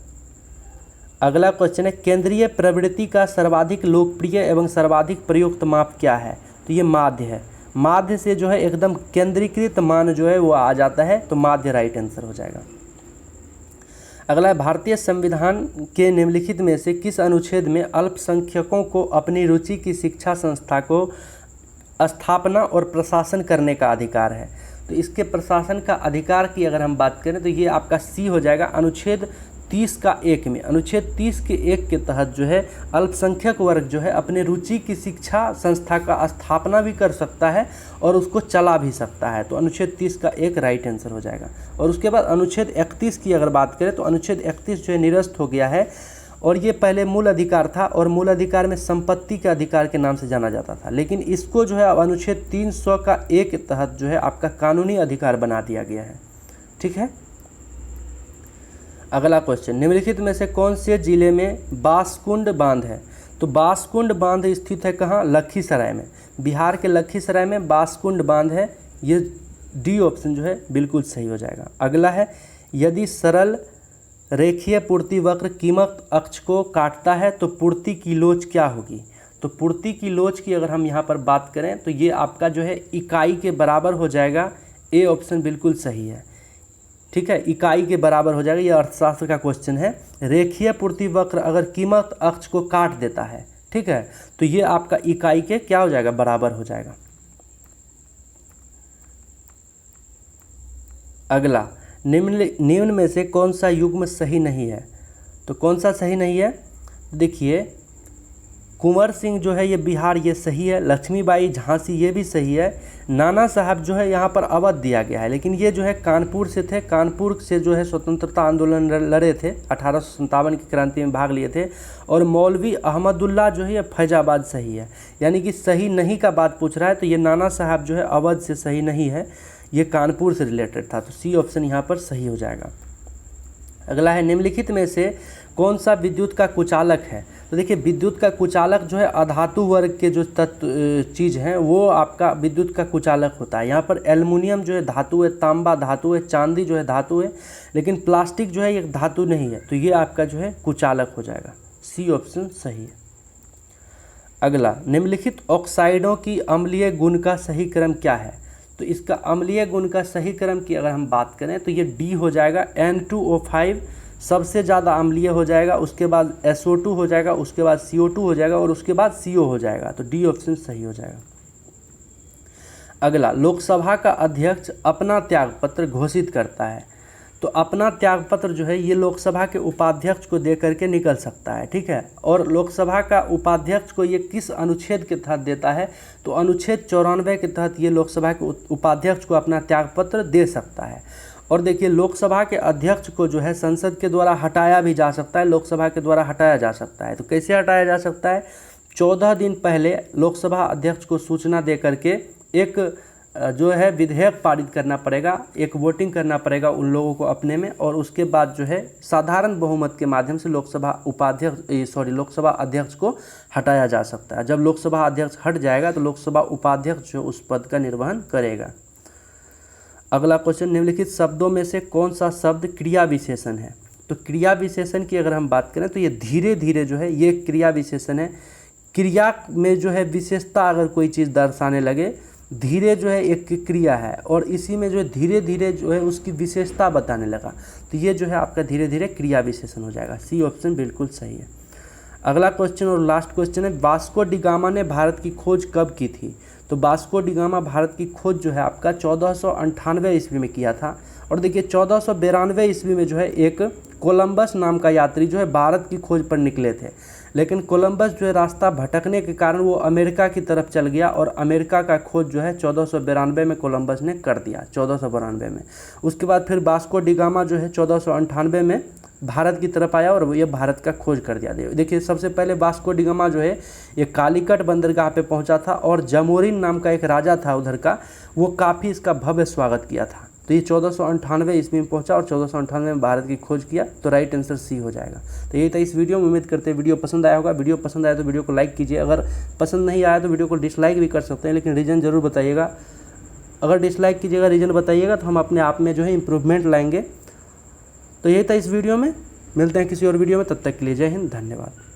अगला क्वेश्चन है, केंद्रीय प्रवृत्ति का सर्वाधिक लोकप्रिय एवं सर्वाधिक प्रयुक्त माप क्या है। तो ये माध्य है। माध्य से जो है एकदम केंद्रीकृत मान जो है वो आ जाता है, तो माध्य राइट आंसर हो जाएगा। अगला है, भारतीय संविधान के निम्नलिखित में से किस अनुच्छेद में अल्पसंख्यकों को अपनी रुचि की शिक्षा संस्था को स्थापना और प्रशासन करने का अधिकार है। तो इसके प्रशासन का अधिकार की अगर हम बात करें तो ये आपका सी हो जाएगा, अनुच्छेद 30 का 1 में। अनुच्छेद 30 के 1 के तहत जो है अल्पसंख्यक वर्ग जो है अपने रुचि की शिक्षा संस्था का स्थापना भी कर सकता है और उसको चला भी सकता है। तो अनुच्छेद 30 का 1 राइट आंसर हो जाएगा। और उसके बाद अनुच्छेद 31 की अगर बात करें तो अनुच्छेद 31 जो है निरस्त हो गया है, और ये पहले मूल अधिकार था और मूल अधिकार में संपत्ति के अधिकार के नाम से जाना जाता था, लेकिन इसको जो है अब अनुच्छेद 300 का 1 के तहत जो है आपका कानूनी अधिकार बना दिया गया है, ठीक है। अगला क्वेश्चन, निम्नलिखित में से कौन से जिले में बांसकुंड बांध है। तो बांसकुंड बांध स्थित है कहाँ, लखीसराय में। बिहार के लखीसराय में बांसकुंड बांध है। ये डी ऑप्शन जो है बिल्कुल सही हो जाएगा। अगला है, यदि सरल रेखीय पूर्ति वक्र कीमत अक्ष को काटता है तो पूर्ति की लोच क्या होगी। तो पूर्ति की लोच की अगर हम यहाँ पर बात करें तो ये आपका जो है इकाई के बराबर हो जाएगा। ए ऑप्शन बिल्कुल सही है, ठीक है। इकाई के बराबर हो जाएगा। ये अर्थशास्त्र का क्वेश्चन है। रेखीय पूर्ति वक्र अगर कीमत अक्ष को काट देता है, ठीक है, तो ये आपका इकाई के क्या हो जाएगा, बराबर हो जाएगा। अगला, निम्न में से कौन सा युग्म सही नहीं है। तो कौन सा सही नहीं है, देखिए कुंवर सिंह जो है ये बिहार, ये सही है। लक्ष्मीबाई झांसी ये भी सही है। नाना साहब जो है यहाँ पर अवध दिया गया है, लेकिन ये जो है कानपुर से थे। कानपुर से जो है स्वतंत्रता आंदोलन लड़े थे, 1857 की क्रांति में भाग लिए थे। और मौलवी अहमदुल्ला जो है ये फैजाबाद सही है। यानी कि सही नहीं का बात पूछ रहा है, तो ये नाना साहब जो है अवध से सही नहीं है, ये कानपुर से रिलेटेड था। तो सी ऑप्शन यहाँ पर सही हो जाएगा। अगला है, निम्नलिखित में से कौन सा विद्युत का कुचालक है। तो देखिए विद्युत का कुचालक जो है अधातु वर्ग के जो तत्व चीज़ हैं वो आपका विद्युत का कुचालक होता है। यहाँ पर एल्युमिनियम जो है धातु है, तांबा धातु है, चांदी जो है धातु है, लेकिन प्लास्टिक जो है एक धातु नहीं है। तो ये आपका जो है कुचालक हो जाएगा। सी ऑप्शन सही है। अगला, निम्नलिखित ऑक्साइडों की अम्लीय गुण का सही क्रम क्या है। तो इसका अम्लीय गुण का सही क्रम की अगर हम बात करें तो ये डी हो जाएगा। N2O5 सबसे ज़्यादा अम्लीय हो जाएगा, उसके बाद SO2 हो जाएगा, उसके बाद CO2 हो जाएगा और उसके बाद CO हो जाएगा। तो डी ऑप्शन सही हो जाएगा। अगला, लोकसभा का अध्यक्ष अपना त्यागपत्र घोषित करता है। तो अपना त्यागपत्र जो है ये लोकसभा के उपाध्यक्ष को दे करके निकल सकता है, ठीक है। और लोकसभा का उपाध्यक्ष को ये किस अनुच्छेद के तहत देता है, तो अनुच्छेद 94 के तहत ये लोकसभा के उपाध्यक्ष को अपना त्यागपत्र दे सकता है। और देखिए लोकसभा के अध्यक्ष को जो है संसद के द्वारा हटाया भी जा सकता है, लोकसभा के द्वारा हटाया जा सकता है। तो कैसे हटाया जा सकता है, 14 दिन पहले लोकसभा अध्यक्ष को सूचना दे करके एक जो है विधेयक पारित करना पड़ेगा, एक वोटिंग करना पड़ेगा उन लोगों को अपने में, और उसके बाद जो है साधारण बहुमत के माध्यम से लोकसभा अध्यक्ष को हटाया जा सकता है। जब लोकसभा अध्यक्ष हट जाएगा तो लोकसभा उपाध्यक्ष जो उस पद का निर्वहन करेगा। अगला क्वेश्चन, निम्नलिखित शब्दों में से कौन सा शब्द क्रिया विशेषण है। तो क्रिया विशेषण की अगर हम बात करें तो ये धीरे धीरे जो है ये क्रिया विशेषण है। क्रिया में जो है विशेषता अगर कोई चीज़ दर्शाने लगे, धीरे जो है एक क्रिया है और इसी में जो है धीरे धीरे जो है उसकी विशेषता बताने लगा, तो ये जो है आपका धीरे धीरे क्रिया विशेषण हो जाएगा। सी ऑप्शन बिल्कुल सही है। अगला क्वेश्चन और लास्ट क्वेश्चन है, वास्को डी गामा ने भारत की खोज कब की थी। तो वास्को डी गामा भारत की खोज जो है आपका 1498 ईस्वी में किया था। और देखिए 1492 ईस्वी में जो है एक कोलंबस नाम का यात्री जो है भारत की खोज पर निकले थे, लेकिन कोलंबस जो है रास्ता भटकने के कारण वो अमेरिका की तरफ चल गया और अमेरिका का खोज जो है 1492 में कोलंबस ने कर दिया, 1492 में। उसके बाद फिर वास्को डी गामा जो है 1498 में भारत की तरफ आया और ये भारत का खोज कर दिया। देखिए सबसे पहले वास्को डी गामा जो है ये कालीकट बंदरगाह पे पहुंचा था और जमोरिन नाम का एक राजा था उधर का, वो काफ़ी इसका भव्य स्वागत किया था। तो ये 1498 ईस्वी में पहुंचा और 1498 में भारत की खोज किया, तो राइट आंसर सी हो जाएगा। तो यही था इस वीडियो में। उम्मीद करते हैं वीडियो पसंद आया होगा। वीडियो पसंद आया तो वीडियो को लाइक कीजिए, अगर पसंद नहीं आया तो वीडियो को डिसलाइक भी कर सकते हैं, लेकिन रीज़न ज़रूर बताइएगा। अगर डिसलाइक कीजिएगा, रीज़न बताइएगा तो हम अपने आप में जो है इम्प्रूवमेंट लाएंगे। तो यही था इस वीडियो में, मिलते हैं किसी और वीडियो में, तब तक के लिए जय हिंद, धन्यवाद।